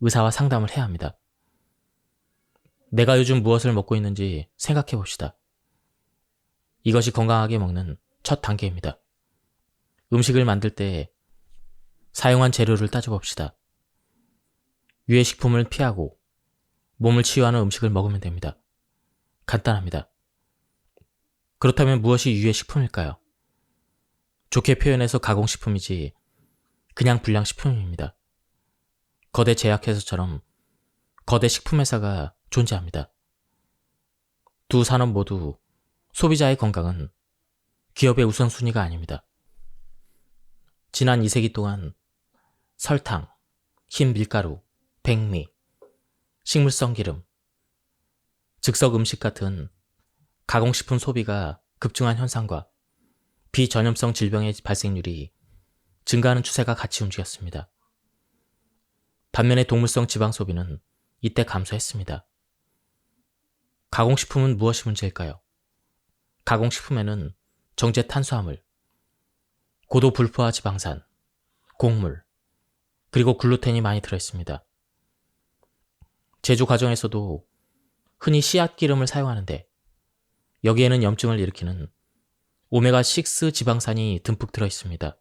의사와 상담을 해야 합니다. 내가 요즘 무엇을 먹고 있는지 생각해 봅시다. 이것이 건강하게 먹는 첫 단계입니다. 음식을 만들 때 사용한 재료를 따져봅시다. 유해 식품을 피하고 몸을 치유하는 음식을 먹으면 됩니다. 간단합니다. 그렇다면 무엇이 유해 식품일까요? 좋게 표현해서 가공식품이지 그냥 불량식품입니다. 거대 제약회사처럼 거대 식품회사가 존재합니다. 두 산업 모두 소비자의 건강은 기업의 우선순위가 아닙니다. 지난 2세기 동안 설탕, 흰 밀가루, 백미, 식물성 기름, 즉석 음식 같은 가공식품 소비가 급증한 현상과 비전염성 질병의 발생률이 증가하는 추세가 같이 움직였습니다. 반면에 동물성 지방 소비는 이때 감소했습니다. 가공식품은 무엇이 문제일까요? 가공식품에는 정제 탄수화물, 고도 불포화 지방산, 곡물, 그리고 글루텐이 많이 들어있습니다. 제조 과정에서도 흔히 씨앗 기름을 사용하는데 여기에는 염증을 일으키는 오메가6 지방산이 듬뿍 들어있습니다.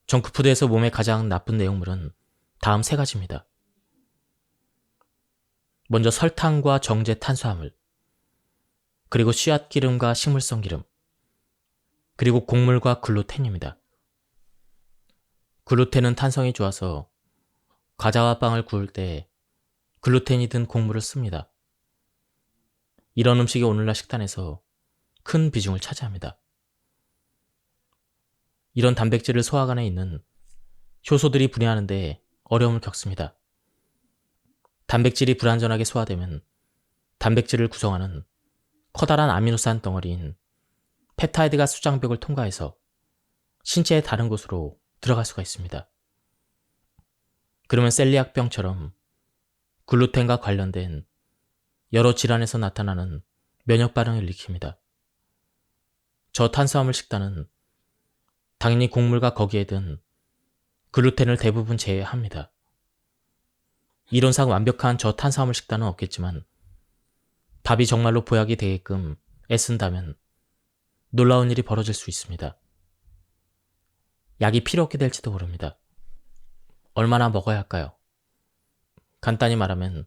정크푸드에서 몸에 가장 나쁜 내용물은 다음 세 가지입니다. 먼저 설탕과 정제 탄수화물, 그리고 씨앗 기름과 식물성 기름, 그리고 곡물과 글루텐입니다. 글루텐은 탄성이 좋아서 과자와 빵을 구울 때 글루텐이 든 곡물을 씁니다. 이런 음식이 오늘날 식단에서 큰 비중을 차지합니다. 이런 단백질을 소화관에 있는 효소들이 분해하는데 어려움을 겪습니다. 단백질이 불완전하게 소화되면 단백질을 구성하는 커다란 아미노산 덩어리인 펩타이드가 수장벽을 통과해서 신체의 다른 곳으로 들어갈 수가 있습니다. 그러면 셀리악병처럼 글루텐과 관련된 여러 질환에서 나타나는 면역 반응을 일으킵니다. 저탄수화물 식단은 당연히 곡물과 거기에 든 글루텐을 대부분 제외합니다. 이론상 완벽한 저탄수화물 식단은 없겠지만 밥이 정말로 보약이 되게끔 애쓴다면 놀라운 일이 벌어질 수 있습니다. 약이 필요 없게 될지도 모릅니다. 얼마나 먹어야 할까요? 간단히 말하면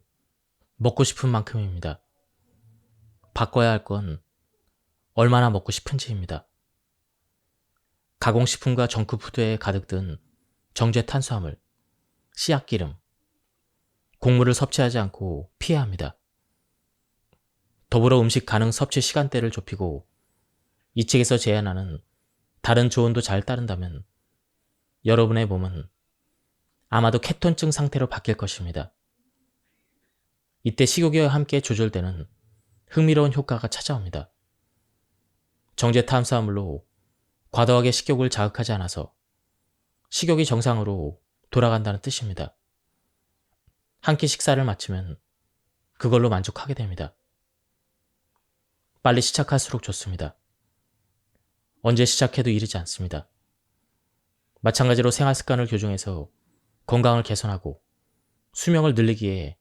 먹고 싶은 만큼입니다. 바꿔야 할 건 얼마나 먹고 싶은지입니다. 가공식품과 정크푸드에 가득 든 정제 탄수화물, 씨앗기름, 곡물을 섭취하지 않고 피해야 합니다. 더불어 음식 가능 섭취 시간대를 좁히고 이 책에서 제안하는 다른 조언도 잘 따른다면 여러분의 몸은 아마도 케톤증 상태로 바뀔 것입니다. 이때 식욕과 함께 조절되는 흥미로운 효과가 찾아옵니다. 정제 탄수화물로 과도하게 식욕을 자극하지 않아서 식욕이 정상으로 돌아간다는 뜻입니다. 한 끼 식사를 마치면 그걸로 만족하게 됩니다. 빨리 시작할수록 좋습니다. 언제 시작해도 이르지 않습니다. 마찬가지로 생활습관을 교정해서 건강을 개선하고 수명을 늘리기에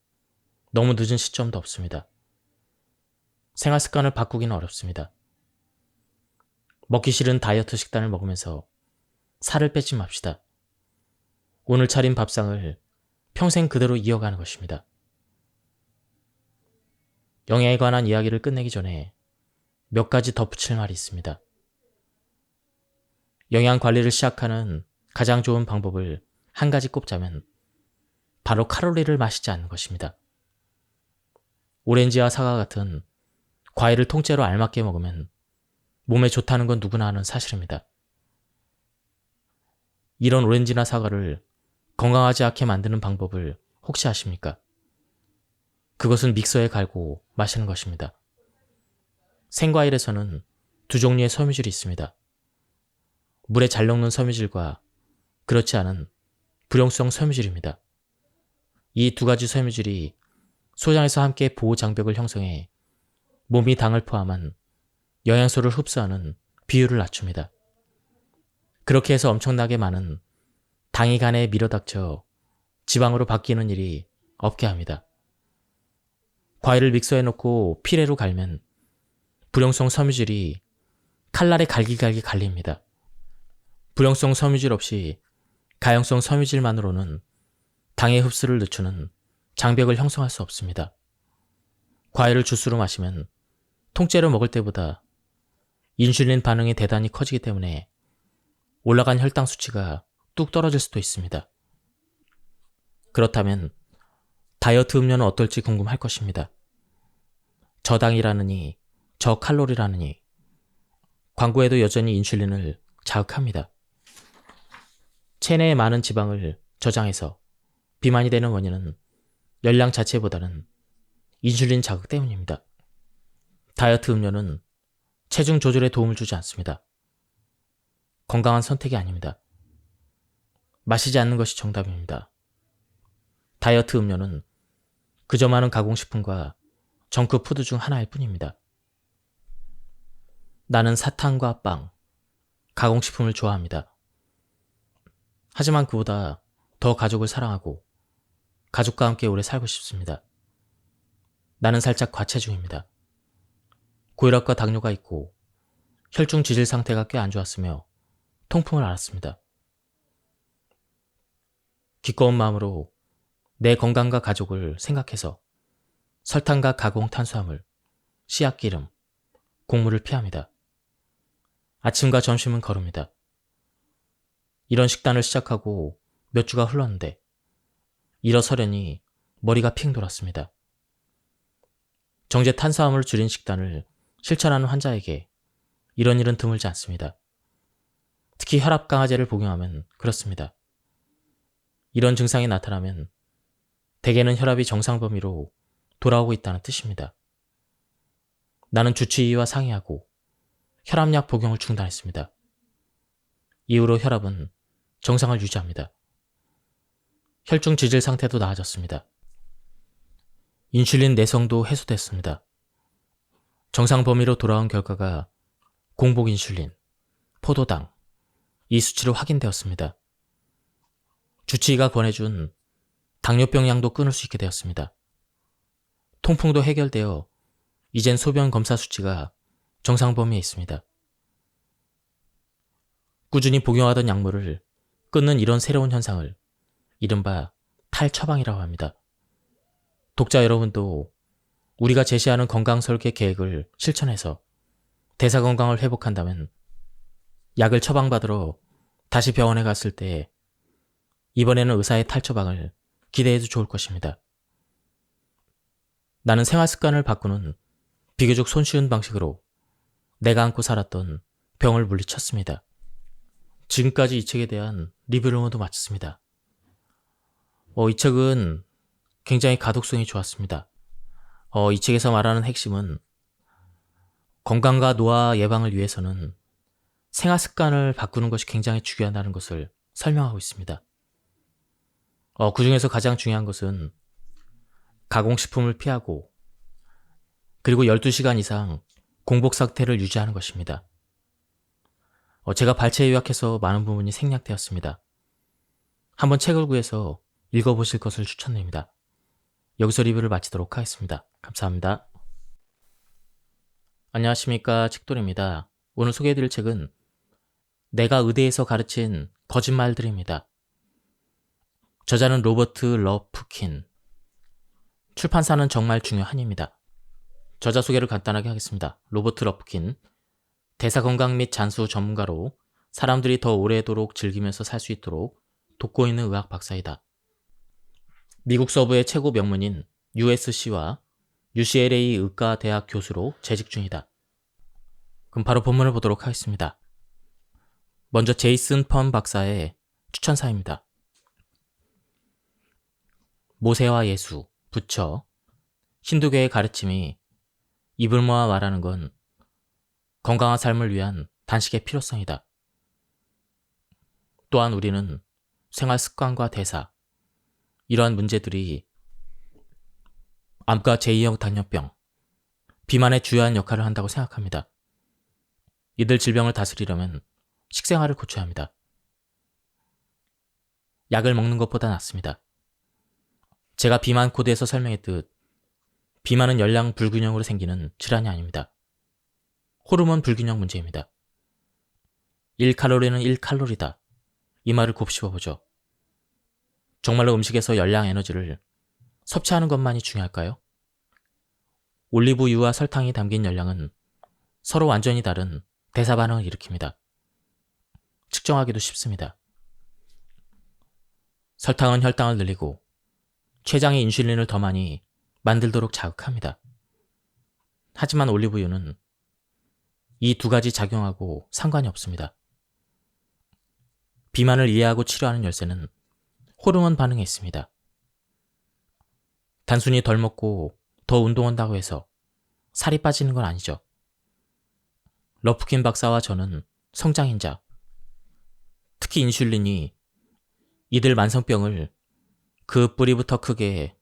너무 늦은 시점도 없습니다. 생활습관을 바꾸기는 어렵습니다. 먹기 싫은 다이어트 식단을 먹으면서 살을 빼지 맙시다. 오늘 차린 밥상을 평생 그대로 이어가는 것입니다. 영양에 관한 이야기를 끝내기 전에 몇 가지 덧붙일 말이 있습니다. 영양 관리를 시작하는 가장 좋은 방법을 한 가지 꼽자면 바로 칼로리를 마시지 않는 것입니다. 오렌지와 사과 같은 과일을 통째로 알맞게 먹으면 몸에 좋다는 건 누구나 아는 사실입니다. 이런 오렌지나 사과를 건강하지 않게 만드는 방법을 혹시 아십니까? 그것은 믹서에 갈고 마시는 것입니다. 생과일에서는 두 종류의 섬유질이 있습니다. 물에 잘 녹는 섬유질과 그렇지 않은 불용성 섬유질입니다. 이 두 가지 섬유질이 소장에서 함께 보호장벽을 형성해 몸이 당을 포함한 영양소를 흡수하는 비율을 낮춥니다. 그렇게 해서 엄청나게 많은 당이 간에 밀어닥쳐 지방으로 바뀌는 일이 없게 합니다. 과일을 믹서에 넣고 피레로 갈면 불용성 섬유질이 칼날에 갈기갈기 갈립니다. 불용성 섬유질 없이 가용성 섬유질만으로는 당의 흡수를 늦추는 장벽을 형성할 수 없습니다. 과일을 주스로 마시면 통째로 먹을 때보다 인슐린 반응이 대단히 커지기 때문에 올라간 혈당 수치가 뚝 떨어질 수도 있습니다. 그렇다면 다이어트 음료는 어떨지 궁금할 것입니다. 저당이라느니 저칼로리라느니 광고에도 여전히 인슐린을 자극합니다. 체내에 많은 지방을 저장해서 비만이 되는 원인은 열량 자체보다는 인슐린 자극 때문입니다. 다이어트 음료는 체중 조절에 도움을 주지 않습니다. 건강한 선택이 아닙니다. 마시지 않는 것이 정답입니다. 다이어트 음료는 그저 많은 가공식품과 정크푸드 중 하나일 뿐입니다. 나는 사탕과 빵, 가공식품을 좋아합니다. 하지만 그보다 더 가족을 사랑하고 가족과 함께 오래 살고 싶습니다. 나는 살짝 과체중입니다. 고혈압과 당뇨가 있고 혈중 지질 상태가 꽤 안 좋았으며 통풍을 앓았습니다. 기꺼운 마음으로 내 건강과 가족을 생각해서 설탕과 가공 탄수화물, 씨앗기름, 곡물을 피합니다. 아침과 점심은 거릅니다. 이런 식단을 시작하고 몇 주가 흘렀는데 일어서려니 머리가 핑 돌았습니다. 정제 탄수화물을 줄인 식단을 실천하는 환자에게 이런 일은 드물지 않습니다. 특히 혈압 강화제를 복용하면 그렇습니다. 이런 증상이 나타나면 대개는 혈압이 정상 범위로 돌아오고 있다는 뜻입니다. 나는 주치의와 상의하고 혈압약 복용을 중단했습니다. 이후로 혈압은 정상을 유지합니다. 혈중 지질 상태도 나아졌습니다. 인슐린 내성도 해소됐습니다. 정상 범위로 돌아온 결과가 공복 인슐린, 포도당, 이 수치로 확인되었습니다. 주치의가 권해준 당뇨병 약도 끊을 수 있게 되었습니다. 통풍도 해결되어 이젠 소변 검사 수치가 정상 범위에 있습니다. 꾸준히 복용하던 약물을 끊는 이런 새로운 현상을 이른바 탈처방이라고 합니다. 독자 여러분도 우리가 제시하는 건강 설계 계획을 실천해서 대사 건강을 회복한다면 약을 처방받으러 다시 병원에 갔을 때 이번에는 의사의 탈처방을 기대해도 좋을 것입니다. 나는 생활 습관을 바꾸는 비교적 손쉬운 방식으로 내가 안고 살았던 병을 물리쳤습니다. 지금까지 이 책에 대한 리뷰를 모두 마쳤습니다. 이 책은 굉장히 가독성이 좋았습니다. 이 책에서 말하는 핵심은 건강과 노화 예방을 위해서는 생활 습관을 바꾸는 것이 굉장히 중요하다는 것을 설명하고 있습니다. 그 중에서 가장 중요한 것은 가공식품을 피하고 그리고 12시간 이상 공복 상태를 유지하는 것입니다. 제가 발췌 요약해서 많은 부분이 생략되었습니다. 한번 책을 구해서 읽어보실 것을 추천드립니다. 여기서 리뷰를 마치도록 하겠습니다. 감사합니다. 안녕하십니까, 책돌입니다. 오늘 소개해드릴 책은 내가 의대에서 가르친 거짓말들입니다. 저자는 로버트 러프킨, 출판사는 정말 중요한입니다. 저자 소개를 간단하게 하겠습니다. 로버트 러프킨, 대사건강 및 잔수 전문가로 사람들이 더 오래도록 즐기면서 살 수 있도록 돕고 있는 의학 박사이다. 미국 서부의 최고 명문인 USC와 UCLA 의과대학 교수로 재직 중이다. 그럼 바로 본문을 보도록 하겠습니다. 먼저 제이슨 펀 박사의 추천사입니다. 모세와 예수, 부처, 힌두교의 가르침이 입을 모아 말하는 건 건강한 삶을 위한 단식의 필요성이다. 또한 우리는 생활 습관과 대사, 이러한 문제들이 암과 제2형 당뇨병, 비만의 주요한 역할을 한다고 생각합니다. 이들 질병을 다스리려면 식생활을 고쳐야 합니다. 약을 먹는 것보다 낫습니다. 제가 비만 코드에서 설명했듯 비만은 열량 불균형으로 생기는 질환이 아닙니다. 호르몬 불균형 문제입니다. 1칼로리는 1칼로리다. 이 말을 곱씹어보죠. 정말로 음식에서 열량 에너지를 섭취하는 것만이 중요할까요? 올리브유와 설탕이 담긴 열량은 서로 완전히 다른 대사 반응을 일으킵니다. 측정하기도 쉽습니다. 설탕은 혈당을 늘리고 췌장의 인슐린을 더 많이 만들도록 자극합니다. 하지만 올리브유는 이 두 가지 작용하고 상관이 없습니다. 비만을 이해하고 치료하는 열쇠는 호르몬 반응에 있습니다. 단순히 덜 먹고 더 운동한다고 해서 살이 빠지는 건 아니죠. 러프킨 박사와 저는 성장인자, 특히 인슐린이 이들 만성병을 그 뿌리부터 크게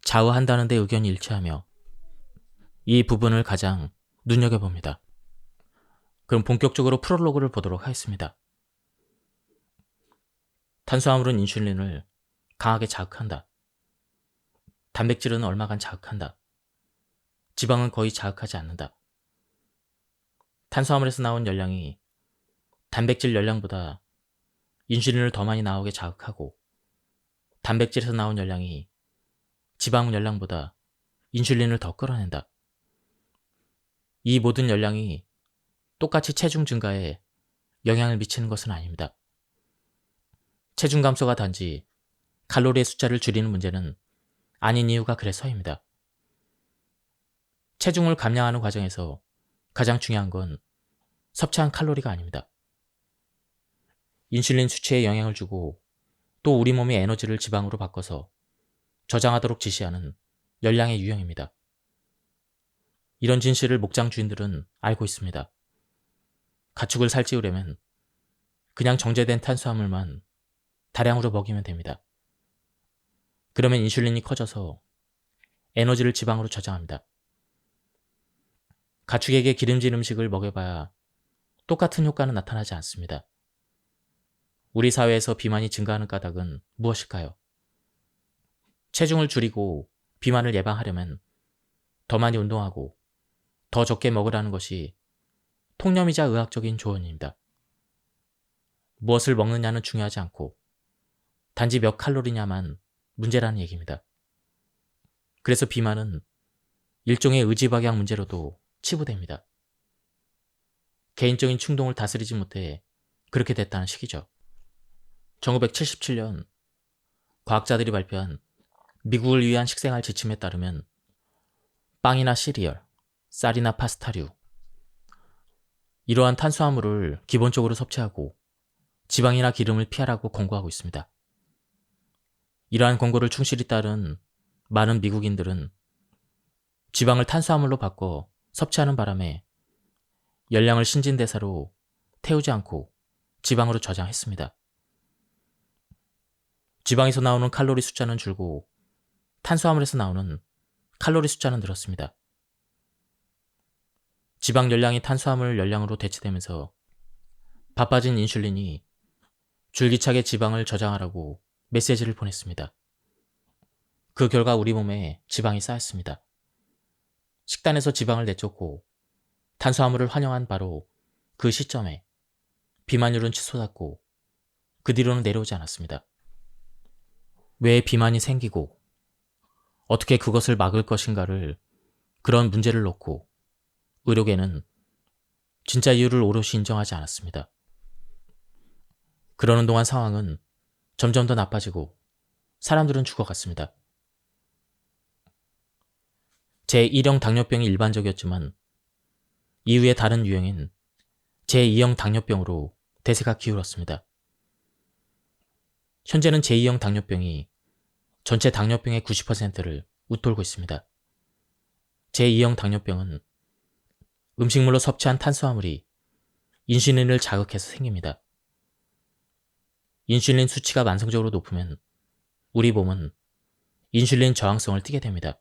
좌우한다는 데 의견이 일치하며 이 부분을 가장 눈여겨봅니다. 그럼 본격적으로 프롤로그를 보도록 하겠습니다. 탄수화물은 인슐린을 강하게 자극한다. 단백질은 얼마간 자극한다. 지방은 거의 자극하지 않는다. 탄수화물에서 나온 열량이 단백질 열량보다 인슐린을 더 많이 나오게 자극하고 단백질에서 나온 열량이 지방 열량보다 인슐린을 더 끌어낸다. 이 모든 열량이 똑같이 체중 증가에 영향을 미치는 것은 아닙니다. 체중 감소가 단지 칼로리의 숫자를 줄이는 문제는 아닌 이유가 그래서입니다. 체중을 감량하는 과정에서 가장 중요한 건 섭취한 칼로리가 아닙니다. 인슐린 수치에 영향을 주고 또 우리 몸의 에너지를 지방으로 바꿔서 저장하도록 지시하는 열량의 유형입니다. 이런 진실을 목장 주인들은 알고 있습니다. 가축을 살찌우려면 그냥 정제된 탄수화물만 다량으로 먹이면 됩니다. 그러면 인슐린이 커져서 에너지를 지방으로 저장합니다. 가축에게 기름진 음식을 먹여봐야 똑같은 효과는 나타나지 않습니다. 우리 사회에서 비만이 증가하는 까닭은 무엇일까요? 체중을 줄이고 비만을 예방하려면 더 많이 운동하고 더 적게 먹으라는 것이 통념이자 의학적인 조언입니다. 무엇을 먹느냐는 중요하지 않고 단지 몇 칼로리냐만 문제라는 얘기입니다. 그래서 비만은 일종의 의지박약 문제로도 치부됩니다. 개인적인 충동을 다스리지 못해 그렇게 됐다는 식이죠. 1977년 과학자들이 발표한 미국을 위한 식생활 지침에 따르면 빵이나 시리얼, 쌀이나 파스타류, 이러한 탄수화물을 기본적으로 섭취하고 지방이나 기름을 피하라고 권고하고 있습니다. 이러한 권고를 충실히 따른 많은 미국인들은 지방을 탄수화물로 바꿔 섭취하는 바람에 열량을 신진대사로 태우지 않고 지방으로 저장했습니다. 지방에서 나오는 칼로리 숫자는 줄고 탄수화물에서 나오는 칼로리 숫자는 늘었습니다. 지방 열량이 탄수화물 열량으로 대체되면서 바빠진 인슐린이 줄기차게 지방을 저장하라고 메시지를 보냈습니다. 그 결과 우리 몸에 지방이 쌓였습니다. 식단에서 지방을 내쫓고 탄수화물을 환영한 바로 그 시점에 비만율은 치솟았고 그 뒤로는 내려오지 않았습니다. 왜 비만이 생기고 어떻게 그것을 막을 것인가를 그런 문제를 놓고 의료계는 진짜 이유를 오롯이 인정하지 않았습니다. 그러는 동안 상황은 점점 더 나빠지고 사람들은 죽어갔습니다. 제1형 당뇨병이 일반적이었지만 이후에 다른 유형인 제2형 당뇨병으로 대세가 기울었습니다. 현재는 제2형 당뇨병이 전체 당뇨병의 90%를 웃돌고 있습니다. 제2형 당뇨병은 음식물로 섭취한 탄수화물이 인슐린을 자극해서 생깁니다. 인슐린 수치가 만성적으로 높으면 우리 몸은 인슐린 저항성을 띠게 됩니다.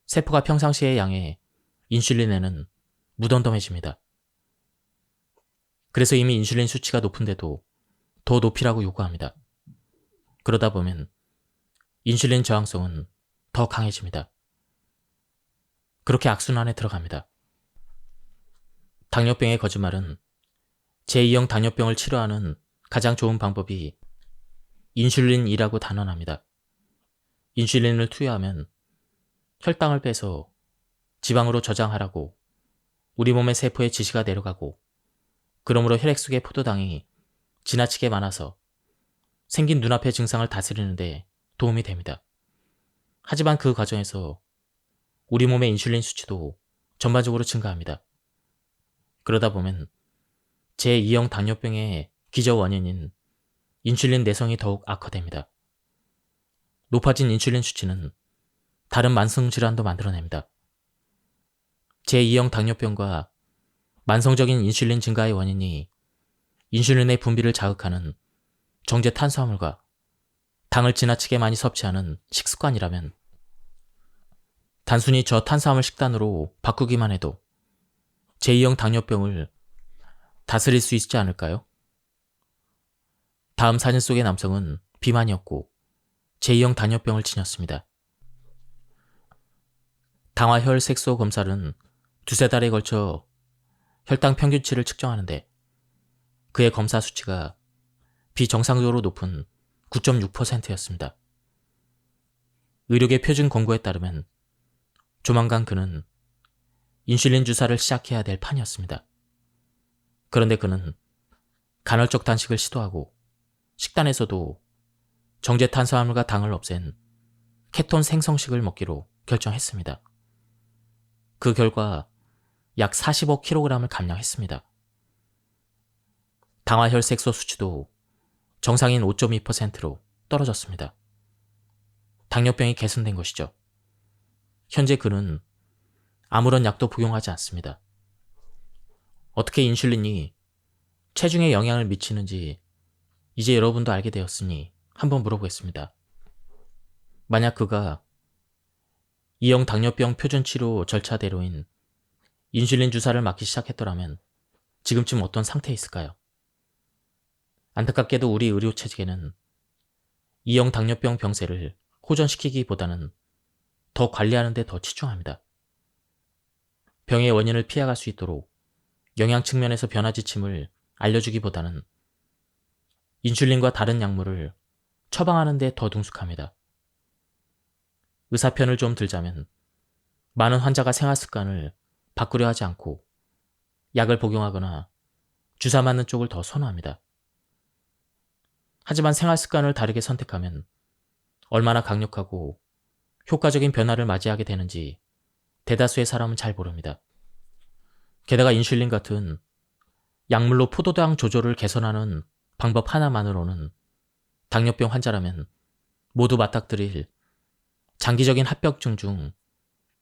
세포가 평상시에 양의 인슐린에는 무덤덤해집니다. 그래서 이미 인슐린 수치가 높은데도 더 높이라고 요구합니다. 그러다 보면 인슐린 저항성은 더 강해집니다. 그렇게 악순환에 들어갑니다. 당뇨병의 거짓말은 제2형 당뇨병을 치료하는 가장 좋은 방법이 인슐린이라고 단언합니다. 인슐린을 투여하면 혈당을 빼서 지방으로 저장하라고 우리 몸의 세포에 지시가 내려가고, 그러므로 혈액 속의 포도당이 지나치게 많아서 생긴 눈앞의 증상을 다스리는데 도움이 됩니다. 하지만 그 과정에서 우리 몸의 인슐린 수치도 전반적으로 증가합니다. 그러다 보면 제2형 당뇨병의 기저 원인인 인슐린 내성이 더욱 악화됩니다. 높아진 인슐린 수치는 다른 만성 질환도 만들어냅니다. 제2형 당뇨병과 만성적인 인슐린 증가의 원인이 인슐린의 분비를 자극하는 정제 탄수화물과 당을 지나치게 많이 섭취하는 식습관이라면 단순히 저탄수화물 식단으로 바꾸기만 해도 제2형 당뇨병을 다스릴 수 있지 않을까요? 다음 사진 속의 남성은 비만이었고 제2형 당뇨병을 지녔습니다. 당화혈색소 검사는 두세 달에 걸쳐 혈당 평균치를 측정하는데 그의 검사 수치가 비정상적으로 높은 9.6%였습니다. 의료계 표준 권고에 따르면 조만간 그는 인슐린 주사를 시작해야 될 판이었습니다. 그런데 그는 간헐적 단식을 시도하고 식단에서도 정제 탄수화물과 당을 없앤 케톤 생성식을 먹기로 결정했습니다. 그 결과 약 45kg을 감량했습니다. 당화혈색소 수치도 정상인 5.2%로 떨어졌습니다. 당뇨병이 개선된 것이죠. 현재 그는 아무런 약도 복용하지 않습니다. 어떻게 인슐린이 체중에 영향을 미치는지 이제 여러분도 알게 되었으니 한번 물어보겠습니다. 만약 그가 2형 당뇨병 표준 치료 절차대로인 인슐린 주사를 맞기 시작했더라면 지금쯤 어떤 상태에 있을까요? 안타깝게도 우리 의료 체계는 2형 당뇨병 병세를 호전시키기보다는 더 관리하는 데 더 치중합니다. 병의 원인을 피해갈 수 있도록 영양 측면에서 변화지침을 알려주기보다는 인슐린과 다른 약물을 처방하는 데 더 능숙합니다. 의사 편을 좀 들자면 많은 환자가 생활 습관을 바꾸려 하지 않고 약을 복용하거나 주사 맞는 쪽을 더 선호합니다. 하지만 생활 습관을 다르게 선택하면 얼마나 강력하고 효과적인 변화를 맞이하게 되는지 대다수의 사람은 잘 모릅니다. 게다가 인슐린 같은 약물로 포도당 조절을 개선하는 방법 하나만으로는 당뇨병 환자라면 모두 맞닥뜨릴 장기적인 합병증 중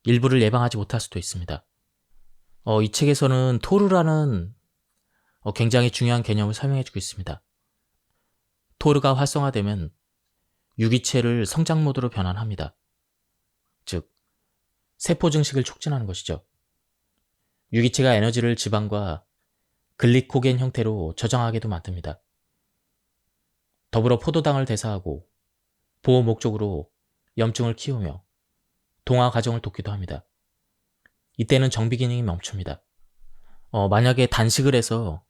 일부를 예방하지 못할 수도 있습니다. 이 책에서는 토르라는 굉장히 중요한 개념을 설명해주고 있습니다. 토르가 활성화되면 유기체를 성장 모드로 변환합니다. 즉, 세포 증식을 촉진하는 것이죠. 유기체가 에너지를 지방과 글리코겐 형태로 저장하게도 만듭니다. 더불어 포도당을 대사하고 보호 목적으로 염증을 키우며 동화 과정을 돕기도 합니다. 이때는 정비 기능이 멈춥니다. 만약에 단식을 해서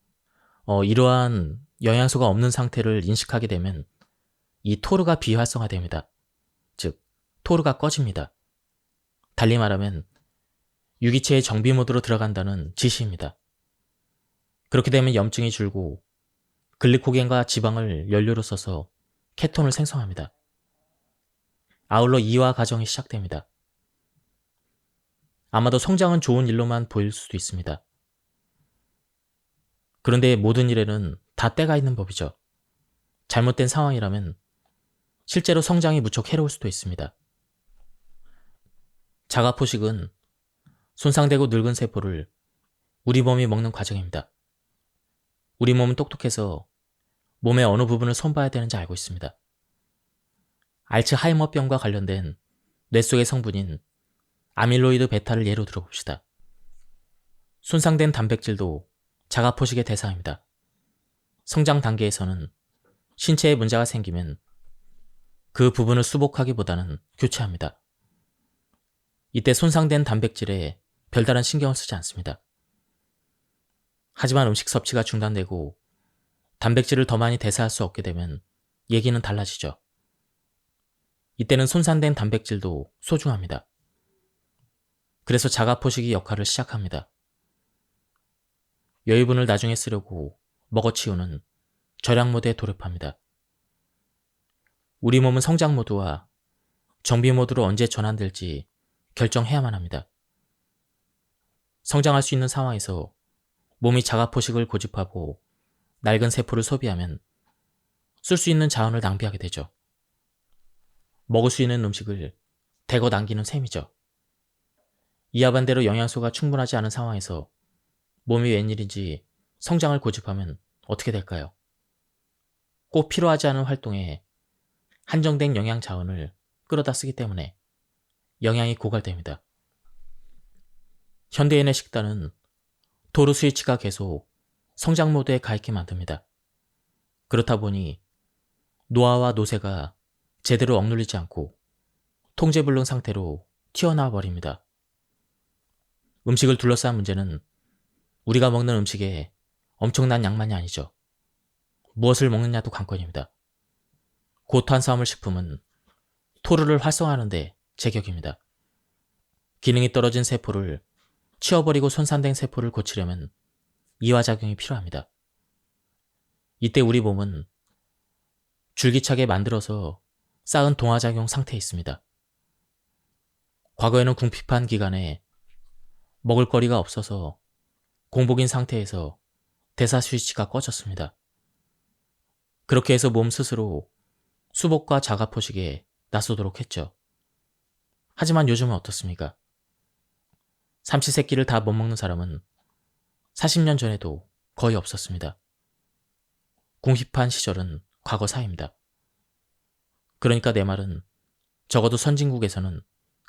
이러한 영양소가 없는 상태를 인식하게 되면 이 토르가 비활성화됩니다. 즉, 토르가 꺼집니다. 달리 말하면 유기체의 정비 모드로 들어간다는 지시입니다. 그렇게 되면 염증이 줄고 글리코겐과 지방을 연료로 써서 케톤을 생성합니다. 아울러 이화 과정이 시작됩니다. 아마도 성장은 좋은 일로만 보일 수도 있습니다. 그런데 모든 일에는 다 때가 있는 법이죠. 잘못된 상황이라면 실제로 성장이 무척 해로울 수도 있습니다. 자가포식은 손상되고 늙은 세포를 우리 몸이 먹는 과정입니다. 우리 몸은 똑똑해서 몸의 어느 부분을 손봐야 되는지 알고 있습니다. 알츠하이머병과 관련된 뇌 속의 성분인 아밀로이드 베타를 예로 들어봅시다. 손상된 단백질도 자가포식의 대상입니다. 성장 단계에서는 신체에 문제가 생기면 그 부분을 수복하기보다는 교체합니다. 이때 손상된 단백질에 별다른 신경을 쓰지 않습니다. 하지만 음식 섭취가 중단되고 단백질을 더 많이 대사할 수 없게 되면 얘기는 달라지죠. 이때는 손상된 단백질도 소중합니다. 그래서 자가포식이 역할을 시작합니다. 여유분을 나중에 쓰려고 먹어치우는 절약 모드에 돌입합니다. 우리 몸은 성장 모드와 정비 모드로 언제 전환될지 결정해야만 합니다. 성장할 수 있는 상황에서 몸이 자가포식을 고집하고 낡은 세포를 소비하면 쓸 수 있는 자원을 낭비하게 되죠. 먹을 수 있는 음식을 대거 남기는 셈이죠. 이와 반대로 영양소가 충분하지 않은 상황에서 몸이 웬일인지 성장을 고집하면 어떻게 될까요? 꼭 필요하지 않은 활동에 한정된 영양 자원을 끌어다 쓰기 때문에 영양이 고갈됩니다. 현대인의 식단은 도루 스위치가 계속 성장 모드에 가 있게 만듭니다. 그렇다 보니 노화와 노쇠가 제대로 억눌리지 않고 통제불능 상태로 튀어나와 버립니다. 음식을 둘러싼 문제는 우리가 먹는 음식에 엄청난 양만이 아니죠. 무엇을 먹느냐도 관건입니다. 고탄수화물 식품은 토르를 활성화하는 데 제격입니다. 기능이 떨어진 세포를 치워버리고 손상된 세포를 고치려면 이화작용이 필요합니다. 이때 우리 몸은 줄기차게 만들어서 쌓은 동화작용 상태에 있습니다. 과거에는 궁핍한 기간에 먹을 거리가 없어서 공복인 상태에서 대사 스위치가 꺼졌습니다. 그렇게 해서 몸 스스로 수복과 자가포식에 나서도록 했죠. 하지만 요즘은 어떻습니까? 삼시세끼를 다 못 먹는 사람은 40년 전에도 거의 없었습니다. 궁핍한 시절은 과거 사입니다. 그러니까 내 말은 적어도 선진국에서는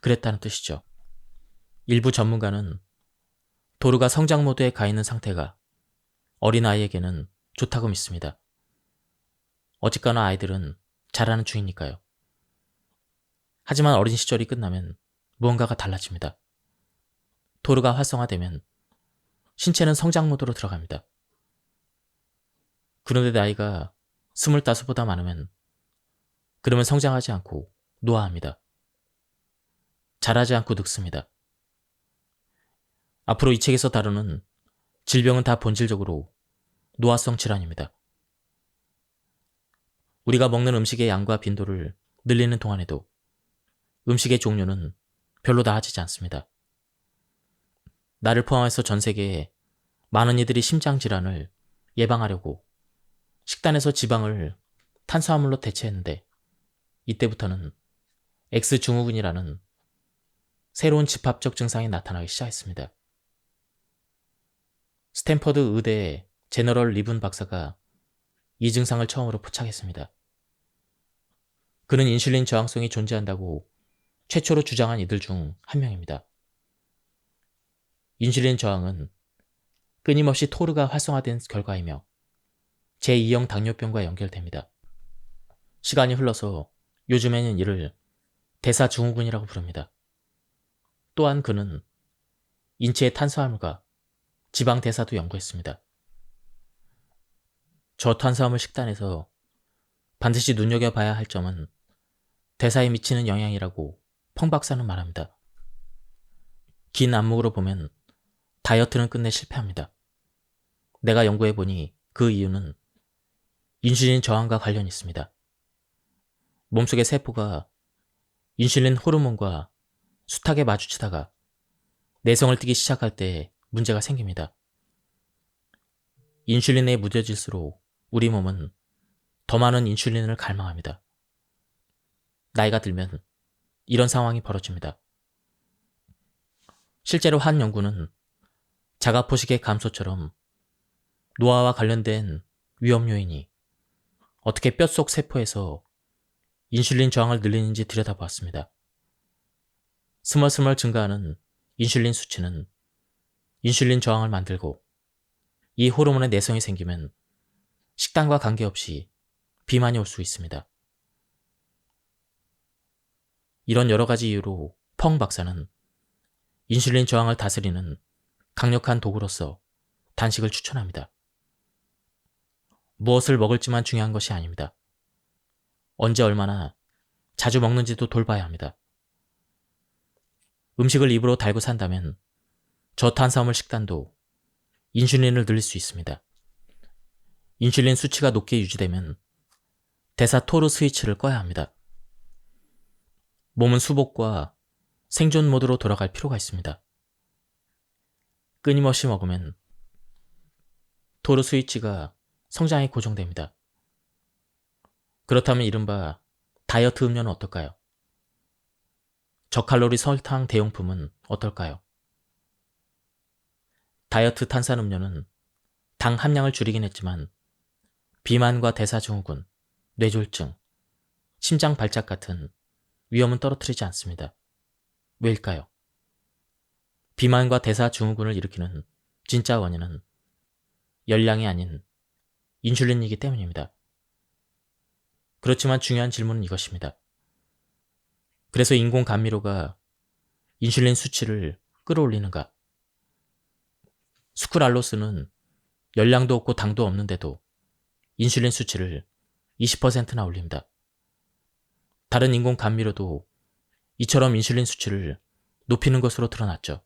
그랬다는 뜻이죠. 일부 전문가는 도루가 성장 모드에 가 있는 상태가 어린아이에게는 좋다고 믿습니다. 어쨌거나 아이들은 자라는 중이니까요. 하지만 어린 시절이 끝나면 무언가가 달라집니다. 도루가 활성화되면 신체는 성장 모드로 들어갑니다. 그런데 나이가 25보다 많으면 그러면 성장하지 않고 노화합니다. 자라지 않고 늙습니다. 앞으로 이 책에서 다루는 질병은 다 본질적으로 노화성 질환입니다. 우리가 먹는 음식의 양과 빈도를 늘리는 동안에도 음식의 종류는 별로 나아지지 않습니다. 나를 포함해서 전 세계에 많은 이들이 심장 질환을 예방하려고 식단에서 지방을 탄수화물로 대체했는데 이때부터는 X증후군이라는 새로운 집합적 증상이 나타나기 시작했습니다. 스탠퍼드 의대의 제너럴 리븐 박사가 이 증상을 처음으로 포착했습니다. 그는 인슐린 저항성이 존재한다고 최초로 주장한 이들 중 한 명입니다. 인슐린 저항은 끊임없이 토르가 활성화된 결과이며 제2형 당뇨병과 연결됩니다. 시간이 흘러서 요즘에는 이를 대사증후군이라고 부릅니다. 또한 그는 인체의 탄수화물과 지방 대사도 연구했습니다. 저탄수화물 식단에서 반드시 눈여겨봐야 할 점은 대사에 미치는 영향이라고 펑 박사는 말합니다. 긴 안목으로 보면 다이어트는 끝내 실패합니다. 내가 연구해보니 그 이유는 인슐린 저항과 관련이 있습니다. 몸속의 세포가 인슐린 호르몬과 숱하게 마주치다가 내성을 띠기 시작할 때 문제가 생깁니다. 인슐린에 무뎌질수록 우리 몸은 더 많은 인슐린을 갈망합니다. 나이가 들면 이런 상황이 벌어집니다. 실제로 한 연구는 자가포식의 감소처럼 노화와 관련된 위험 요인이 어떻게 뼛속 세포에서 인슐린 저항을 늘리는지 들여다보았습니다. 스멀스멀 증가하는 인슐린 수치는 인슐린 저항을 만들고 이 호르몬의 내성이 생기면 식단과 관계없이 비만이 올 수 있습니다. 이런 여러 가지 이유로 펑 박사는 인슐린 저항을 다스리는 강력한 도구로서 단식을 추천합니다. 무엇을 먹을지만 중요한 것이 아닙니다. 언제 얼마나 자주 먹는지도 돌봐야 합니다. 음식을 입으로 달고 산다면 저탄수화물 식단도 인슐린을 늘릴 수 있습니다. 인슐린 수치가 높게 유지되면 대사 토르 스위치를 꺼야 합니다. 몸은 수복과 생존 모드로 돌아갈 필요가 있습니다. 끊임없이 먹으면 토르 스위치가 성장이 고정됩니다. 그렇다면 이른바 다이어트 음료는 어떨까요? 저칼로리 설탕 대용품은 어떨까요? 다이어트 탄산음료는 당 함량을 줄이긴 했지만 비만과 대사증후군, 뇌졸중, 심장 발작 같은 위험은 떨어뜨리지 않습니다. 왜일까요? 비만과 대사증후군을 일으키는 진짜 원인은 열량이 아닌 인슐린이기 때문입니다. 그렇지만 중요한 질문은 이것입니다. 그래서 인공 감미료가 인슐린 수치를 끌어올리는가? 수크랄로스는 열량도 없고 당도 없는데도 인슐린 수치를 20%나 올립니다. 다른 인공 감미료도 이처럼 인슐린 수치를 높이는 것으로 드러났죠.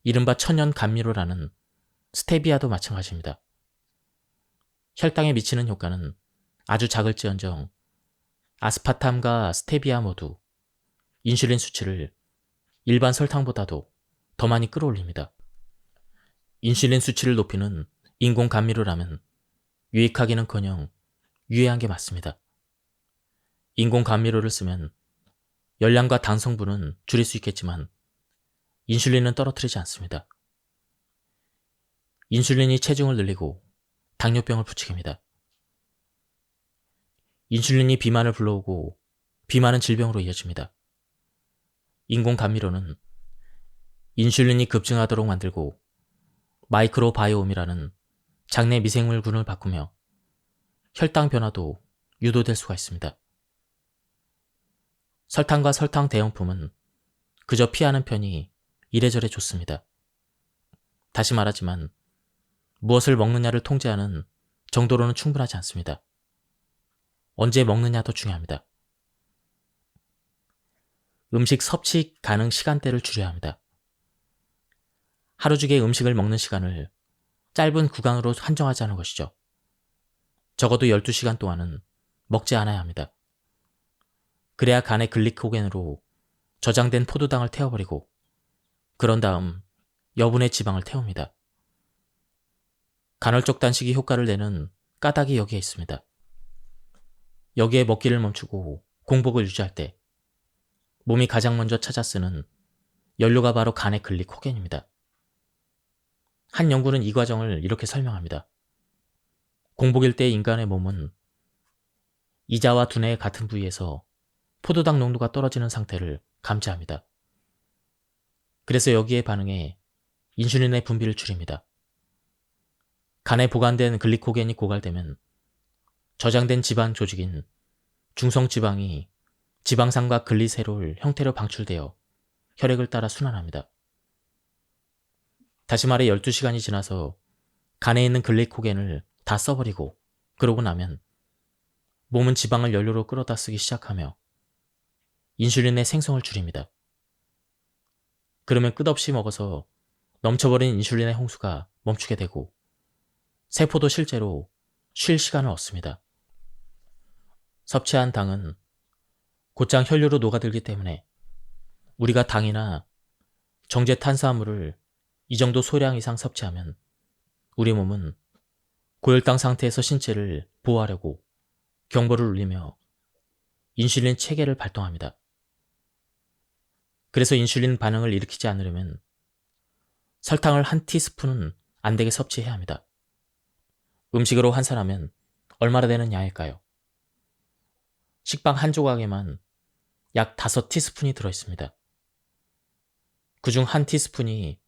이른바 천연 감미료라는 스테비아도 마찬가지입니다. 혈당에 미치는 효과는 아주 작을지언정 아스파탐과 스테비아 모두 인슐린 수치를 일반 설탕보다도 더 많이 끌어올립니다. 인슐린 수치를 높이는 인공 감미료라면 유익하기는커녕 유해한 게 맞습니다. 인공 감미료를 쓰면 열량과 당 성분은 줄일 수 있겠지만 인슐린은 떨어뜨리지 않습니다. 인슐린이 체중을 늘리고 당뇨병을 부추깁니다. 인슐린이 비만을 불러오고 비만은 질병으로 이어집니다. 인공 감미료는 인슐린이 급증하도록 만들고 마이크로바이옴이라는 장내 미생물군을 바꾸며 혈당 변화도 유도될 수가 있습니다. 설탕과 설탕 대용품은 그저 피하는 편이 이래저래 좋습니다. 다시 말하지만 무엇을 먹느냐를 통제하는 정도로는 충분하지 않습니다. 언제 먹느냐도 중요합니다. 음식 섭취 가능 시간대를 줄여야 합니다. 하루 중에 음식을 먹는 시간을 짧은 구간으로 한정하자는 것이죠. 적어도 12시간 동안은 먹지 않아야 합니다. 그래야 간의 글리코겐으로 저장된 포도당을 태워버리고 그런 다음 여분의 지방을 태웁니다. 간헐적 단식이 효과를 내는 까닭이 여기에 있습니다. 여기에 먹기를 멈추고 공복을 유지할 때 몸이 가장 먼저 찾아 쓰는 연료가 바로 간의 글리코겐입니다. 한 연구는 이 과정을 이렇게 설명합니다. 공복일 때 인간의 몸은 이자와 두뇌의 같은 부위에서 포도당 농도가 떨어지는 상태를 감지합니다. 그래서 여기에 반응해 인슐린의 분비를 줄입니다. 간에 보관된 글리코겐이 고갈되면 저장된 지방 조직인 중성지방이 지방산과 글리세롤 형태로 방출되어 혈액을 따라 순환합니다. 다시 말해 12시간이 지나서 간에 있는 글리코겐을 다 써버리고 그러고 나면 몸은 지방을 연료로 끌어다 쓰기 시작하며 인슐린의 생성을 줄입니다. 그러면 끝없이 먹어서 넘쳐버린 인슐린의 홍수가 멈추게 되고 세포도 실제로 쉴 시간을 얻습니다. 섭취한 당은 곧장 혈류로 녹아들기 때문에 우리가 당이나 정제 탄수화물을 이 정도 소량 이상 섭취하면 우리 몸은 고혈당 상태에서 신체를 보호하려고 경보를 울리며 인슐린 체계를 발동합니다. 그래서 인슐린 반응을 일으키지 않으려면 설탕을 한 티스푼은 안 되게 섭취해야 합니다. 음식으로 환산하면 얼마나 되는 양일까요? 식빵 한 조각에만 약 5티스푼이 들어있습니다. 그중 한 티스푼이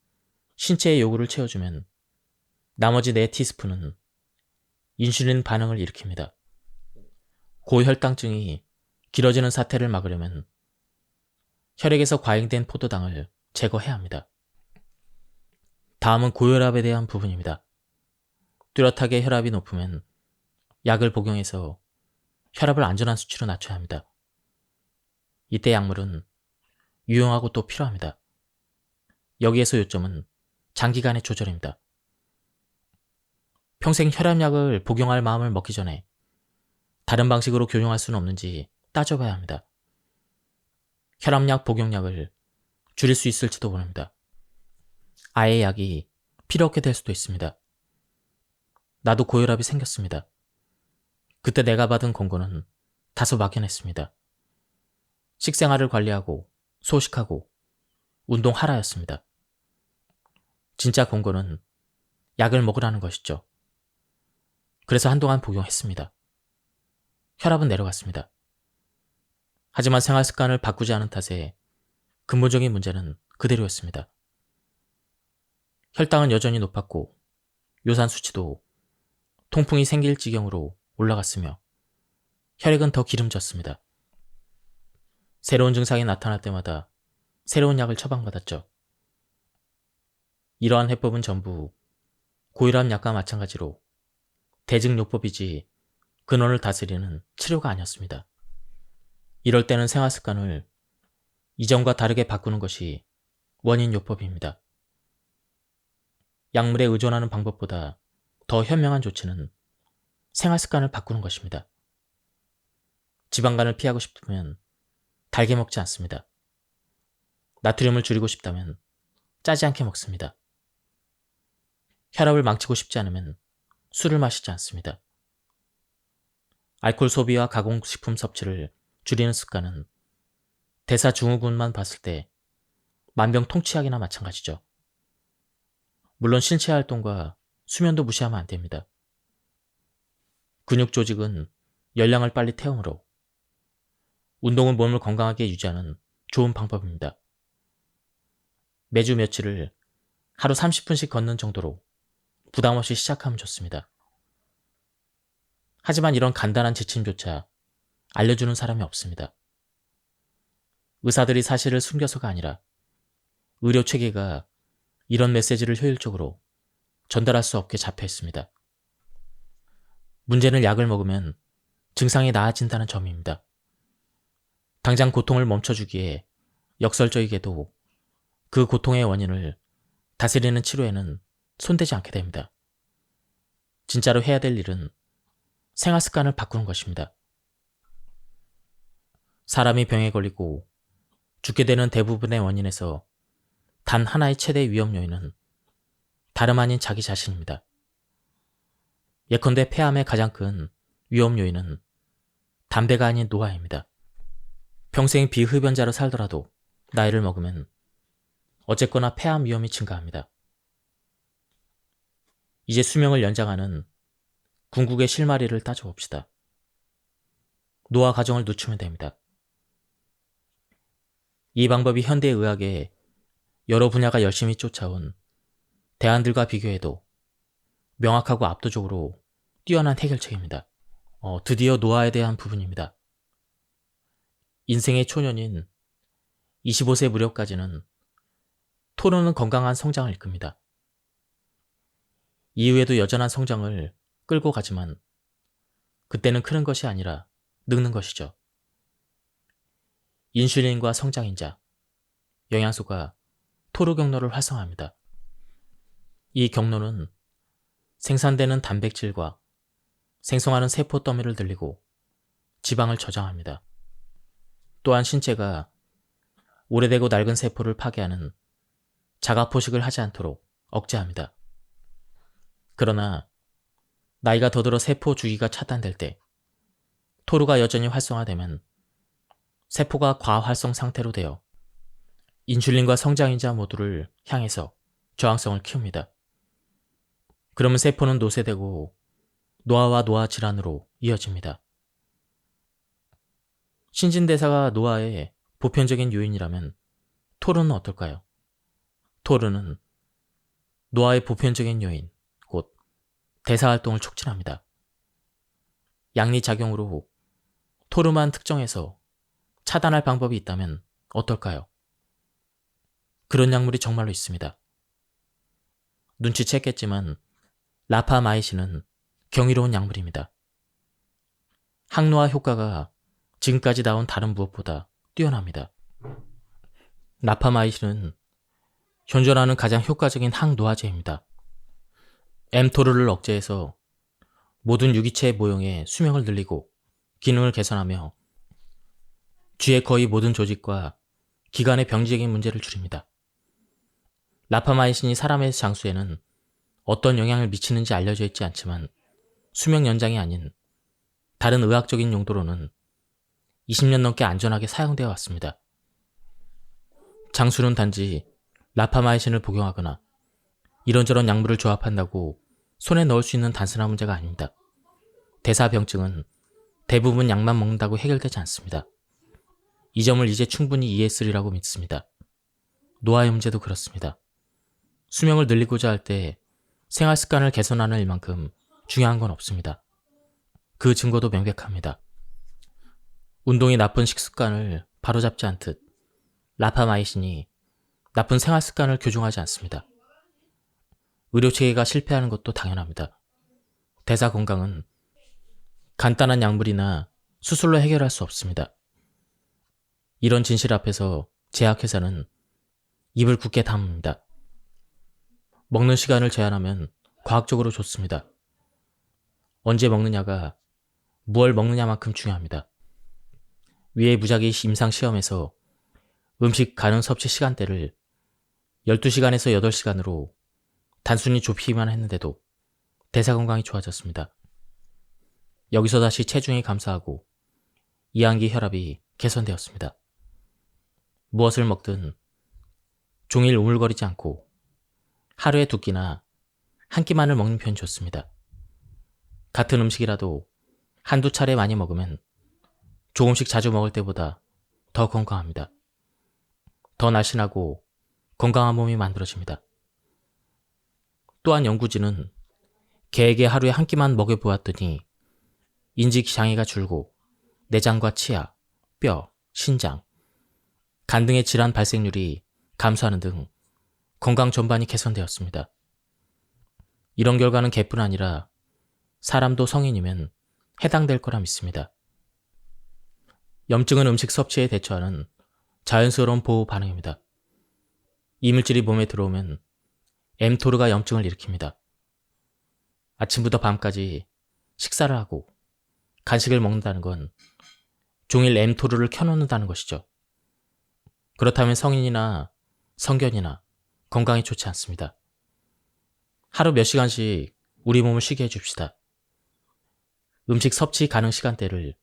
신체의 요구를 채워주면 나머지 4티스푼은 인슐린 반응을 일으킵니다. 고혈당증이 길어지는 사태를 막으려면 혈액에서 과잉된 포도당을 제거해야 합니다. 다음은 고혈압에 대한 부분입니다. 뚜렷하게 혈압이 높으면 약을 복용해서 혈압을 안전한 수치로 낮춰야 합니다. 이때 약물은 유용하고 또 필요합니다. 여기에서 요점은 장기간의 조절입니다. 평생 혈압약을 복용할 마음을 먹기 전에 다른 방식으로 교정할 수는 없는지 따져봐야 합니다. 혈압약 복용량을 줄일 수 있을지도 모릅니다. 아예 약이 필요 없게 될 수도 있습니다. 나도 고혈압이 생겼습니다. 그때 내가 받은 권고는 다소 막연했습니다. 식생활을 관리하고 소식하고 운동하라였습니다. 진짜 권고는 약을 먹으라는 것이죠. 그래서 한동안 복용했습니다. 혈압은 내려갔습니다. 하지만 생활 습관을 바꾸지 않은 탓에 근본적인 문제는 그대로였습니다. 혈당은 여전히 높았고 요산 수치도 통풍이 생길 지경으로 올라갔으며 혈액은 더 기름졌습니다. 새로운 증상이 나타날 때마다 새로운 약을 처방받았죠. 이러한 해법은 전부 고혈압 약과 마찬가지로 대증요법이지 근원을 다스리는 치료가 아니었습니다. 이럴 때는 생활 습관을 이전과 다르게 바꾸는 것이 원인요법입니다. 약물에 의존하는 방법보다 더 현명한 조치는 생활 습관을 바꾸는 것입니다. 지방간을 피하고 싶으면 달게 먹지 않습니다. 나트륨을 줄이고 싶다면 짜지 않게 먹습니다. 혈압을 망치고 싶지 않으면 술을 마시지 않습니다. 알코올 소비와 가공식품 섭취를 줄이는 습관은 대사증후군만 봤을 때 만병통치약이나 마찬가지죠. 물론 신체 활동과 수면도 무시하면 안 됩니다. 근육 조직은 열량을 빨리 태우므로 운동은 몸을 건강하게 유지하는 좋은 방법입니다. 매주 며칠을 하루 30분씩 걷는 정도로 부담 없이 시작하면 좋습니다. 하지만 이런 간단한 지침조차 알려주는 사람이 없습니다. 의사들이 사실을 숨겨서가 아니라 의료 체계가 이런 메시지를 효율적으로 전달할 수 없게 잡혀 있습니다. 문제는 약을 먹으면 증상이 나아진다는 점입니다. 당장 고통을 멈춰주기에 역설적이게도 그 고통의 원인을 다스리는 치료에는 손대지 않게 됩니다. 진짜로 해야 될 일은 생활 습관을 바꾸는 것입니다. 사람이 병에 걸리고 죽게 되는 대부분의 원인에서 단 하나의 최대 위험 요인은 다름 아닌 자기 자신입니다. 예컨대 폐암의 가장 큰 위험 요인은 담배가 아닌 노화입니다. 평생 비흡연자로 살더라도 나이를 먹으면 어쨌거나 폐암 위험이 증가합니다. 이제 수명을 연장하는 궁극의 실마리를 따져봅시다. 노화 과정을 늦추면 됩니다. 이 방법이 현대의학의 여러 분야가 열심히 쫓아온 대안들과 비교해도 명확하고 압도적으로 뛰어난 해결책입니다. 드디어 노화에 대한 부분입니다. 인생의 초년인 25세 무렵까지는 토로는 건강한 성장을 이끕니다. 이후에도 여전한 성장을 끌고 가지만 그때는 크는 것이 아니라 늙는 것이죠. 인슐린과 성장인자, 영양소가 토로 경로를 활성화합니다. 이 경로는 생산되는 단백질과 생성하는 세포 더미를 늘리고 지방을 저장합니다. 또한 신체가 오래되고 낡은 세포를 파괴하는 자가 포식을 하지 않도록 억제합니다. 그러나 나이가 더 들어 세포 주기가 차단될 때 토르가 여전히 활성화되면 세포가 과활성 상태로 되어 인슐린과 성장인자 모두를 향해서 저항성을 키웁니다. 그러면 세포는 노쇠되고 노화와 노화 질환으로 이어집니다. 신진대사가 노화의 보편적인 요인이라면 토르는 어떨까요? 토르는 노화의 보편적인 요인, 곧 대사활동을 촉진합니다. 양리작용으로 토르만 특정해서 차단할 방법이 있다면 어떨까요? 그런 약물이 정말로 있습니다. 눈치챘겠지만 라파마이신은 경이로운 약물입니다. 항노화 효과가 지금까지 나온 다른 무엇보다 뛰어납니다. 라파마이신은 현존하는 가장 효과적인 항노화제입니다. mTOR를 억제해서 모든 유기체의 모형의 수명을 늘리고 기능을 개선하며 쥐의 거의 모든 조직과 기관의 병리적인 문제를 줄입니다. 라파마이신이 사람의 장수에는 어떤 영향을 미치는지 알려져 있지 않지만 수명 연장이 아닌 다른 의학적인 용도로는 20년 넘게 안전하게 사용되어 왔습니다. 장수는 단지 라파마이신을 복용하거나 이런저런 약물을 조합한다고 손에 넣을 수 있는 단순한 문제가 아닙니다. 대사병증은 대부분 약만 먹는다고 해결되지 않습니다. 이 점을 이제 충분히 이해했으리라고 믿습니다. 노화의 문제도 그렇습니다. 수명을 늘리고자 할 때 생활 습관을 개선하는 일만큼 중요한 건 없습니다. 그 증거도 명백합니다. 운동이 나쁜 식습관을 바로잡지 않듯 라파마이신이 나쁜 생활 습관을 교정하지 않습니다. 의료체계가 실패하는 것도 당연합니다. 대사 건강은 간단한 약물이나 수술로 해결할 수 없습니다. 이런 진실 앞에서 제약회사는 입을 굳게 다뭅니다. 먹는 시간을 제한하면 과학적으로 좋습니다. 언제 먹느냐가 무얼 먹느냐만큼 중요합니다. 위의 무작위 임상시험에서 음식 가능 섭취 시간대를 12시간에서 8시간으로 단순히 좁히기만 했는데도 대사 건강이 좋아졌습니다. 여기서 다시 체중이 감소하고 이항기 혈압이 개선되었습니다. 무엇을 먹든 종일 우물거리지 않고 하루에 2끼나 한 끼만을 먹는 편이 좋습니다. 같은 음식이라도 한두 차례 많이 먹으면 조금씩 자주 먹을 때보다 더 건강합니다. 더 날씬하고 건강한 몸이 만들어집니다. 또한 연구진은 개에게 하루에 한 끼만 먹여보았더니 인지장애가 줄고 내장과 치아, 뼈, 신장, 간 등의 질환 발생률이 감소하는 등 건강 전반이 개선되었습니다. 이런 결과는 개뿐 아니라 사람도 성인이면 해당될 거라 믿습니다. 염증은 음식 섭취에 대처하는 자연스러운 보호 반응입니다. 이물질이 몸에 들어오면 mTOR가 염증을 일으킵니다. 아침부터 밤까지 식사를 하고 간식을 먹는다는 건 종일 mTOR를 켜놓는다는 것이죠. 그렇다면 성인이나 성견이나 건강에 좋지 않습니다. 하루 몇 시간씩 우리 몸을 쉬게 해줍시다. 음식 섭취 가능 시간대를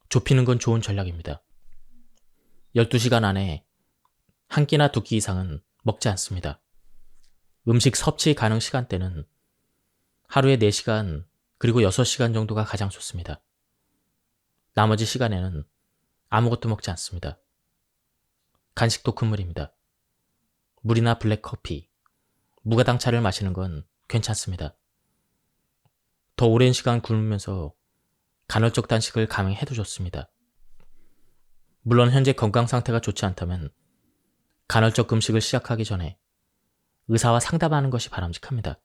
좁히는 건 좋은 전략입니다. 12시간 안에 한 끼나 2끼 이상은 먹지 않습니다. 음식 섭취 가능 시간대는 하루에 4시간 그리고 6시간 정도가 가장 좋습니다. 나머지 시간에는 아무것도 먹지 않습니다. 간식도 금물입니다. 물이나 블랙커피, 무가당 차를 마시는 건 괜찮습니다. 더 오랜 시간 굶으면서 간헐적 단식을 감행해도 좋습니다. 물론 현재 건강 상태가 좋지 않다면 간헐적 금식을 시작하기 전에 의사와 상담하는 것이 바람직합니다.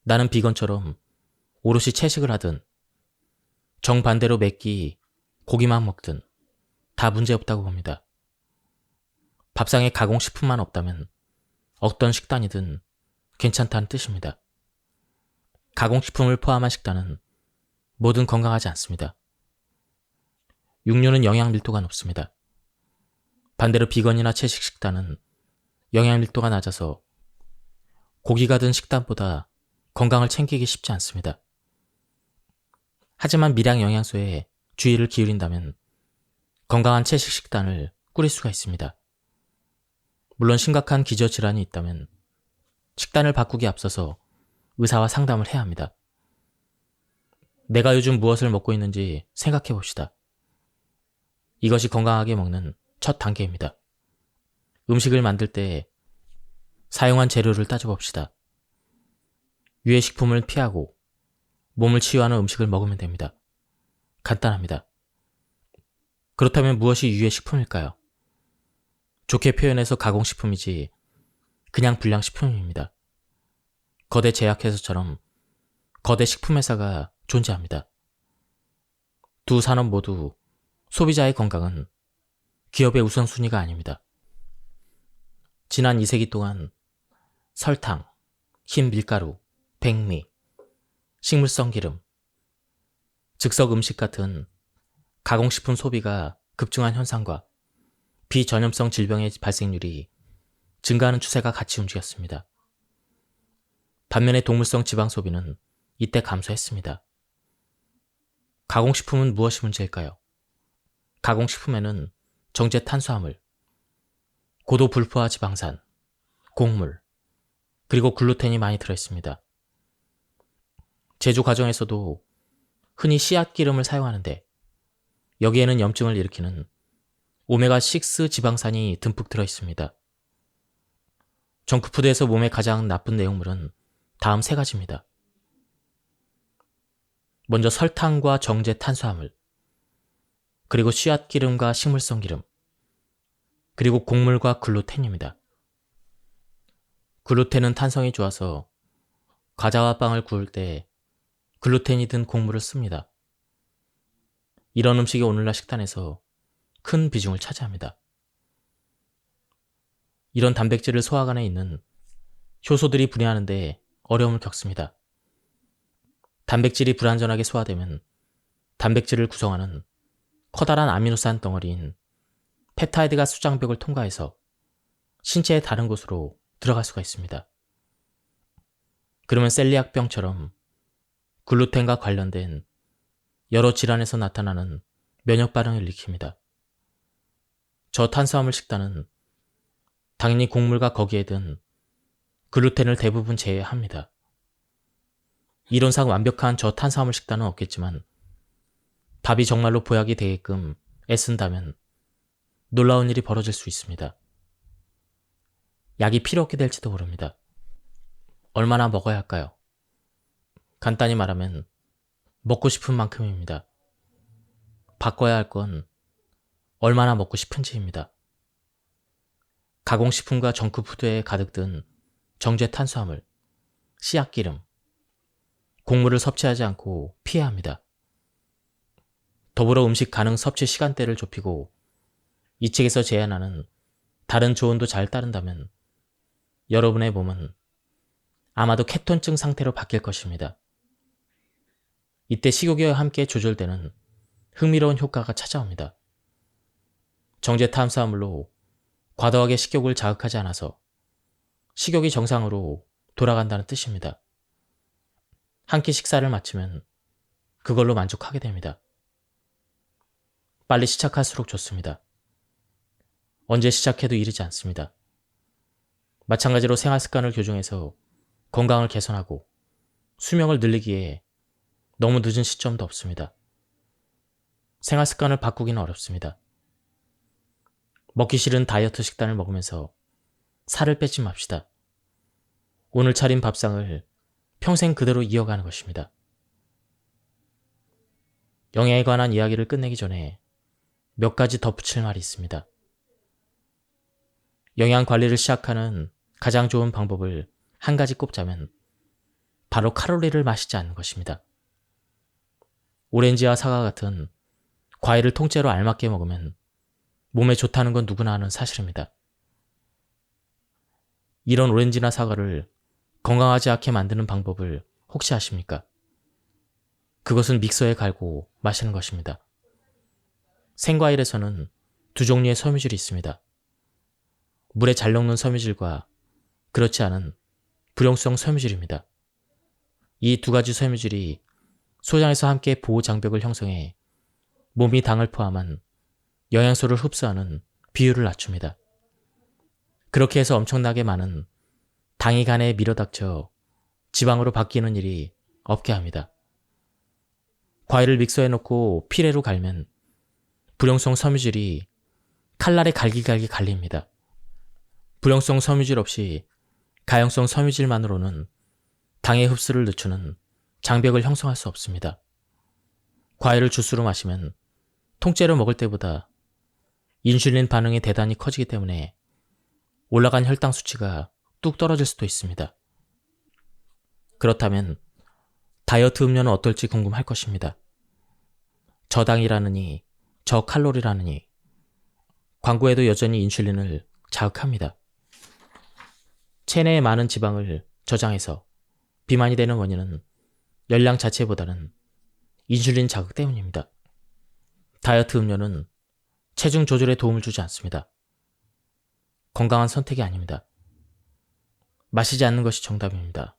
나는 비건처럼 오롯이 채식을 하든 정반대로 매끼 고기만 먹든 다 문제없다고 봅니다. 밥상에 가공식품만 없다면 어떤 식단이든 괜찮다는 뜻입니다. 가공식품을 포함한 식단은 뭐든 건강하지 않습니다. 육류는 영양 밀도가 높습니다. 반대로 비건이나 채식 식단은 영양 밀도가 낮아서 고기가 든 식단보다 건강을 챙기기 쉽지 않습니다. 하지만 미량 영양소에 주의를 기울인다면 건강한 채식 식단을 꾸릴 수가 있습니다. 물론 심각한 기저질환이 있다면 식단을 바꾸기에 앞서서 의사와 상담을 해야 합니다. 내가 요즘 무엇을 먹고 있는지 생각해 봅시다. 이것이 건강하게 먹는 첫 단계입니다. 음식을 만들 때 사용한 재료를 따져봅시다. 유해식품을 피하고 몸을 치유하는 음식을 먹으면 됩니다. 간단합니다. 그렇다면 무엇이 유해식품일까요? 좋게 표현해서 가공식품이지 그냥 불량식품입니다. 거대 제약회사처럼 거대 식품회사가 존재합니다. 두 산업 모두 소비자의 건강은 기업의 우선순위가 아닙니다. 지난 2세기 동안 설탕, 흰 밀가루, 백미, 식물성 기름, 즉석 음식 같은 가공식품 소비가 급증한 현상과 비전염성 질병의 발생률이 증가하는 추세가 같이 움직였습니다. 반면에 동물성 지방 소비는 이때 감소했습니다. 가공식품은 무엇이 문제일까요? 가공식품에는 정제 탄수화물, 고도 불포화 지방산, 곡물, 그리고 글루텐이 많이 들어있습니다. 제조 과정에서도 흔히 씨앗 기름을 사용하는데 여기에는 염증을 일으키는 오메가6 지방산이 듬뿍 들어있습니다. 정크푸드에서 몸에 가장 나쁜 내용물은 다음 세 가지입니다. 먼저 설탕과 정제 탄수화물, 그리고 씨앗 기름과 식물성 기름, 그리고 곡물과 글루텐입니다. 글루텐은 탄성이 좋아서 과자와 빵을 구울 때 글루텐이 든 곡물을 씁니다. 이런 음식이 오늘날 식단에서 큰 비중을 차지합니다. 이런 단백질을 소화관에 있는 효소들이 분해하는데 어려움을 겪습니다. 단백질이 불완전하게 소화되면 단백질을 구성하는 커다란 아미노산 덩어리인 펩타이드가 수장벽을 통과해서 신체의 다른 곳으로 들어갈 수가 있습니다. 그러면 셀리악병처럼 글루텐과 관련된 여러 질환에서 나타나는 면역 반응을 일으킵니다. 저탄수화물 식단은 당연히 곡물과 거기에 든 글루텐을 대부분 제외합니다. 이론상 완벽한 저탄수화물 식단은 없겠지만 밥이 정말로 보약이 되게끔 애쓴다면 놀라운 일이 벌어질 수 있습니다. 약이 필요 없게 될지도 모릅니다. 얼마나 먹어야 할까요? 간단히 말하면 먹고 싶은 만큼입니다. 바꿔야 할 건 얼마나 먹고 싶은지입니다. 가공식품과 정크푸드에 가득 든 정제 탄수화물, 씨앗기름, 곡물을 섭취하지 않고 피해야 합니다. 더불어 음식 가능 섭취 시간대를 좁히고 이 책에서 제안하는 다른 조언도 잘 따른다면 여러분의 몸은 아마도 케톤증 상태로 바뀔 것입니다. 이때 식욕과 함께 조절되는 흥미로운 효과가 찾아옵니다. 정제 탄수화물로 과도하게 식욕을 자극하지 않아서 식욕이 정상으로 돌아간다는 뜻입니다. 한 끼 식사를 마치면 그걸로 만족하게 됩니다. 빨리 시작할수록 좋습니다. 언제 시작해도 이르지 않습니다. 마찬가지로 생활습관을 교정해서 건강을 개선하고 수명을 늘리기에 너무 늦은 시점도 없습니다. 생활습관을 바꾸기는 어렵습니다. 먹기 싫은 다이어트 식단을 먹으면서 살을 빼지 맙시다. 오늘 차린 밥상을 평생 그대로 이어가는 것입니다. 영양에 관한 이야기를 끝내기 전에 몇 가지 덧붙일 말이 있습니다. 영양 관리를 시작하는 가장 좋은 방법을 한 가지 꼽자면 바로 칼로리를 마시지 않는 것입니다. 오렌지와 사과 같은 과일을 통째로 알맞게 먹으면 몸에 좋다는 건 누구나 아는 사실입니다. 이런 오렌지나 사과를 건강하지 않게 만드는 방법을 혹시 아십니까? 그것은 믹서에 갈고 마시는 것입니다. 생과일에서는 두 종류의 섬유질이 있습니다. 물에 잘 녹는 섬유질과 그렇지 않은 불용성 섬유질입니다. 이 두 가지 섬유질이 소장에서 함께 보호 장벽을 형성해 몸이 당을 포함한 영양소를 흡수하는 비율을 낮춥니다. 그렇게 해서 엄청나게 많은 당이 간에 밀어닥쳐 지방으로 바뀌는 일이 없게 합니다. 과일을 믹서에 넣고 피레로 갈면 불용성 섬유질이 칼날에 갈기갈기 갈립니다. 불용성 섬유질 없이 가용성 섬유질만으로는 당의 흡수를 늦추는 장벽을 형성할 수 없습니다. 과일을 주스로 마시면 통째로 먹을 때보다 인슐린 반응이 대단히 커지기 때문에 올라간 혈당 수치가 뚝 떨어질 수도 있습니다. 그렇다면 다이어트 음료는 어떨지 궁금할 것입니다. 저당이라느니 저칼로리라느니 광고에도 여전히 인슐린을 자극합니다. 체내에 많은 지방을 저장해서 비만이 되는 원인은 열량 자체보다는 인슐린 자극 때문입니다. 다이어트 음료는 체중 조절에 도움을 주지 않습니다. 건강한 선택이 아닙니다. 마시지 않는 것이 정답입니다.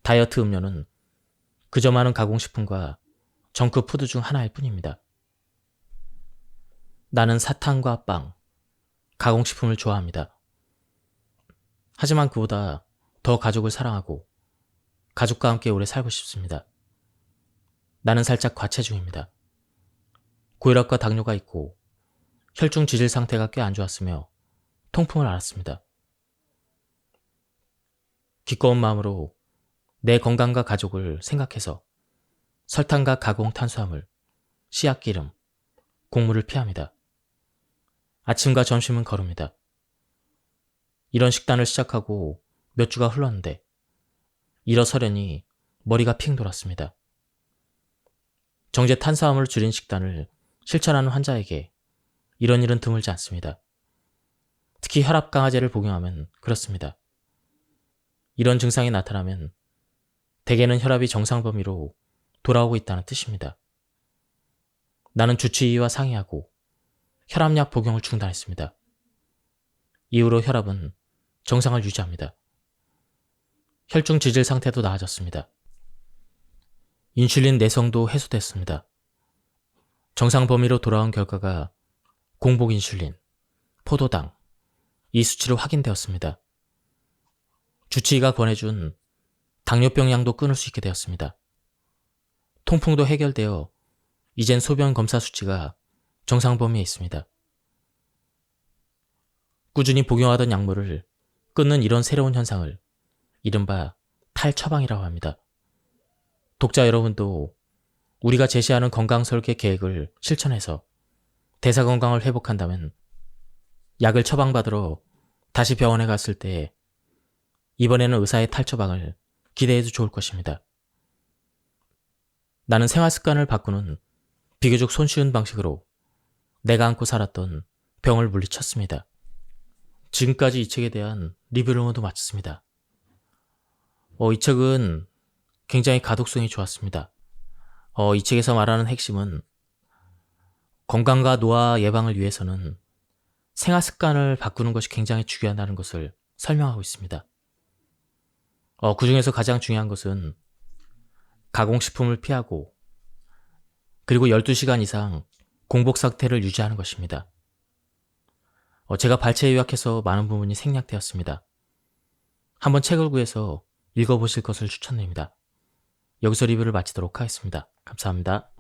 다이어트 음료는 그저 많은 가공식품과 정크푸드 중 하나일 뿐입니다. 나는 사탕과 빵, 가공식품을 좋아합니다. 하지만 그보다 더 가족을 사랑하고 가족과 함께 오래 살고 싶습니다. 나는 살짝 과체중입니다. 고혈압과 당뇨가 있고 혈중 지질 상태가 꽤 안 좋았으며 통풍을 앓았습니다. 기꺼운 마음으로 내 건강과 가족을 생각해서 설탕과 가공 탄수화물, 씨앗기름, 곡물을 피합니다. 아침과 점심은 거릅니다. 이런 식단을 시작하고 몇 주가 흘렀는데 일어서려니 머리가 핑 돌았습니다. 정제 탄수화물을 줄인 식단을 실천하는 환자에게 이런 일은 드물지 않습니다. 특히 혈압 강화제를 복용하면 그렇습니다. 이런 증상이 나타나면 대개는 혈압이 정상 범위로 돌아오고 있다는 뜻입니다. 나는 주치의와 상의하고 혈압약 복용을 중단했습니다. 이후로 혈압은 정상을 유지합니다. 혈중 지질 상태도 나아졌습니다. 인슐린 내성도 해소됐습니다. 정상 범위로 돌아온 결과가 공복 인슐린, 포도당, 이 수치로 확인되었습니다. 주치의가 권해준 당뇨병 약도 끊을 수 있게 되었습니다. 통풍도 해결되어 이젠 소변 검사 수치가 정상 범위에 있습니다. 꾸준히 복용하던 약물을 끊는 이런 새로운 현상을 이른바 탈처방이라고 합니다. 독자 여러분도 우리가 제시하는 건강설계 계획을 실천해서 대사 건강을 회복한다면 약을 처방받으러 다시 병원에 갔을 때 이번에는 의사의 탈처방을 기대해도 좋을 것입니다. 나는 생활습관을 바꾸는 비교적 손쉬운 방식으로 내가 안고 살았던 병을 물리쳤습니다. 지금까지 이 책에 대한 리뷰를 모두 마쳤습니다. 이 책은 굉장히 가독성이 좋았습니다. 이 책에서 말하는 핵심은 건강과 노화 예방을 위해서는 생활습관을 바꾸는 것이 굉장히 중요하다는 것을 설명하고 있습니다. 그 중에서 가장 중요한 것은 가공식품을 피하고 그리고 12시간 이상 공복 상태를 유지하는 것입니다. 제가 발췌 요약해서 많은 부분이 생략되었습니다. 한번 책을 구해서 읽어보실 것을 추천드립니다. 여기서 리뷰를 마치도록 하겠습니다. 감사합니다.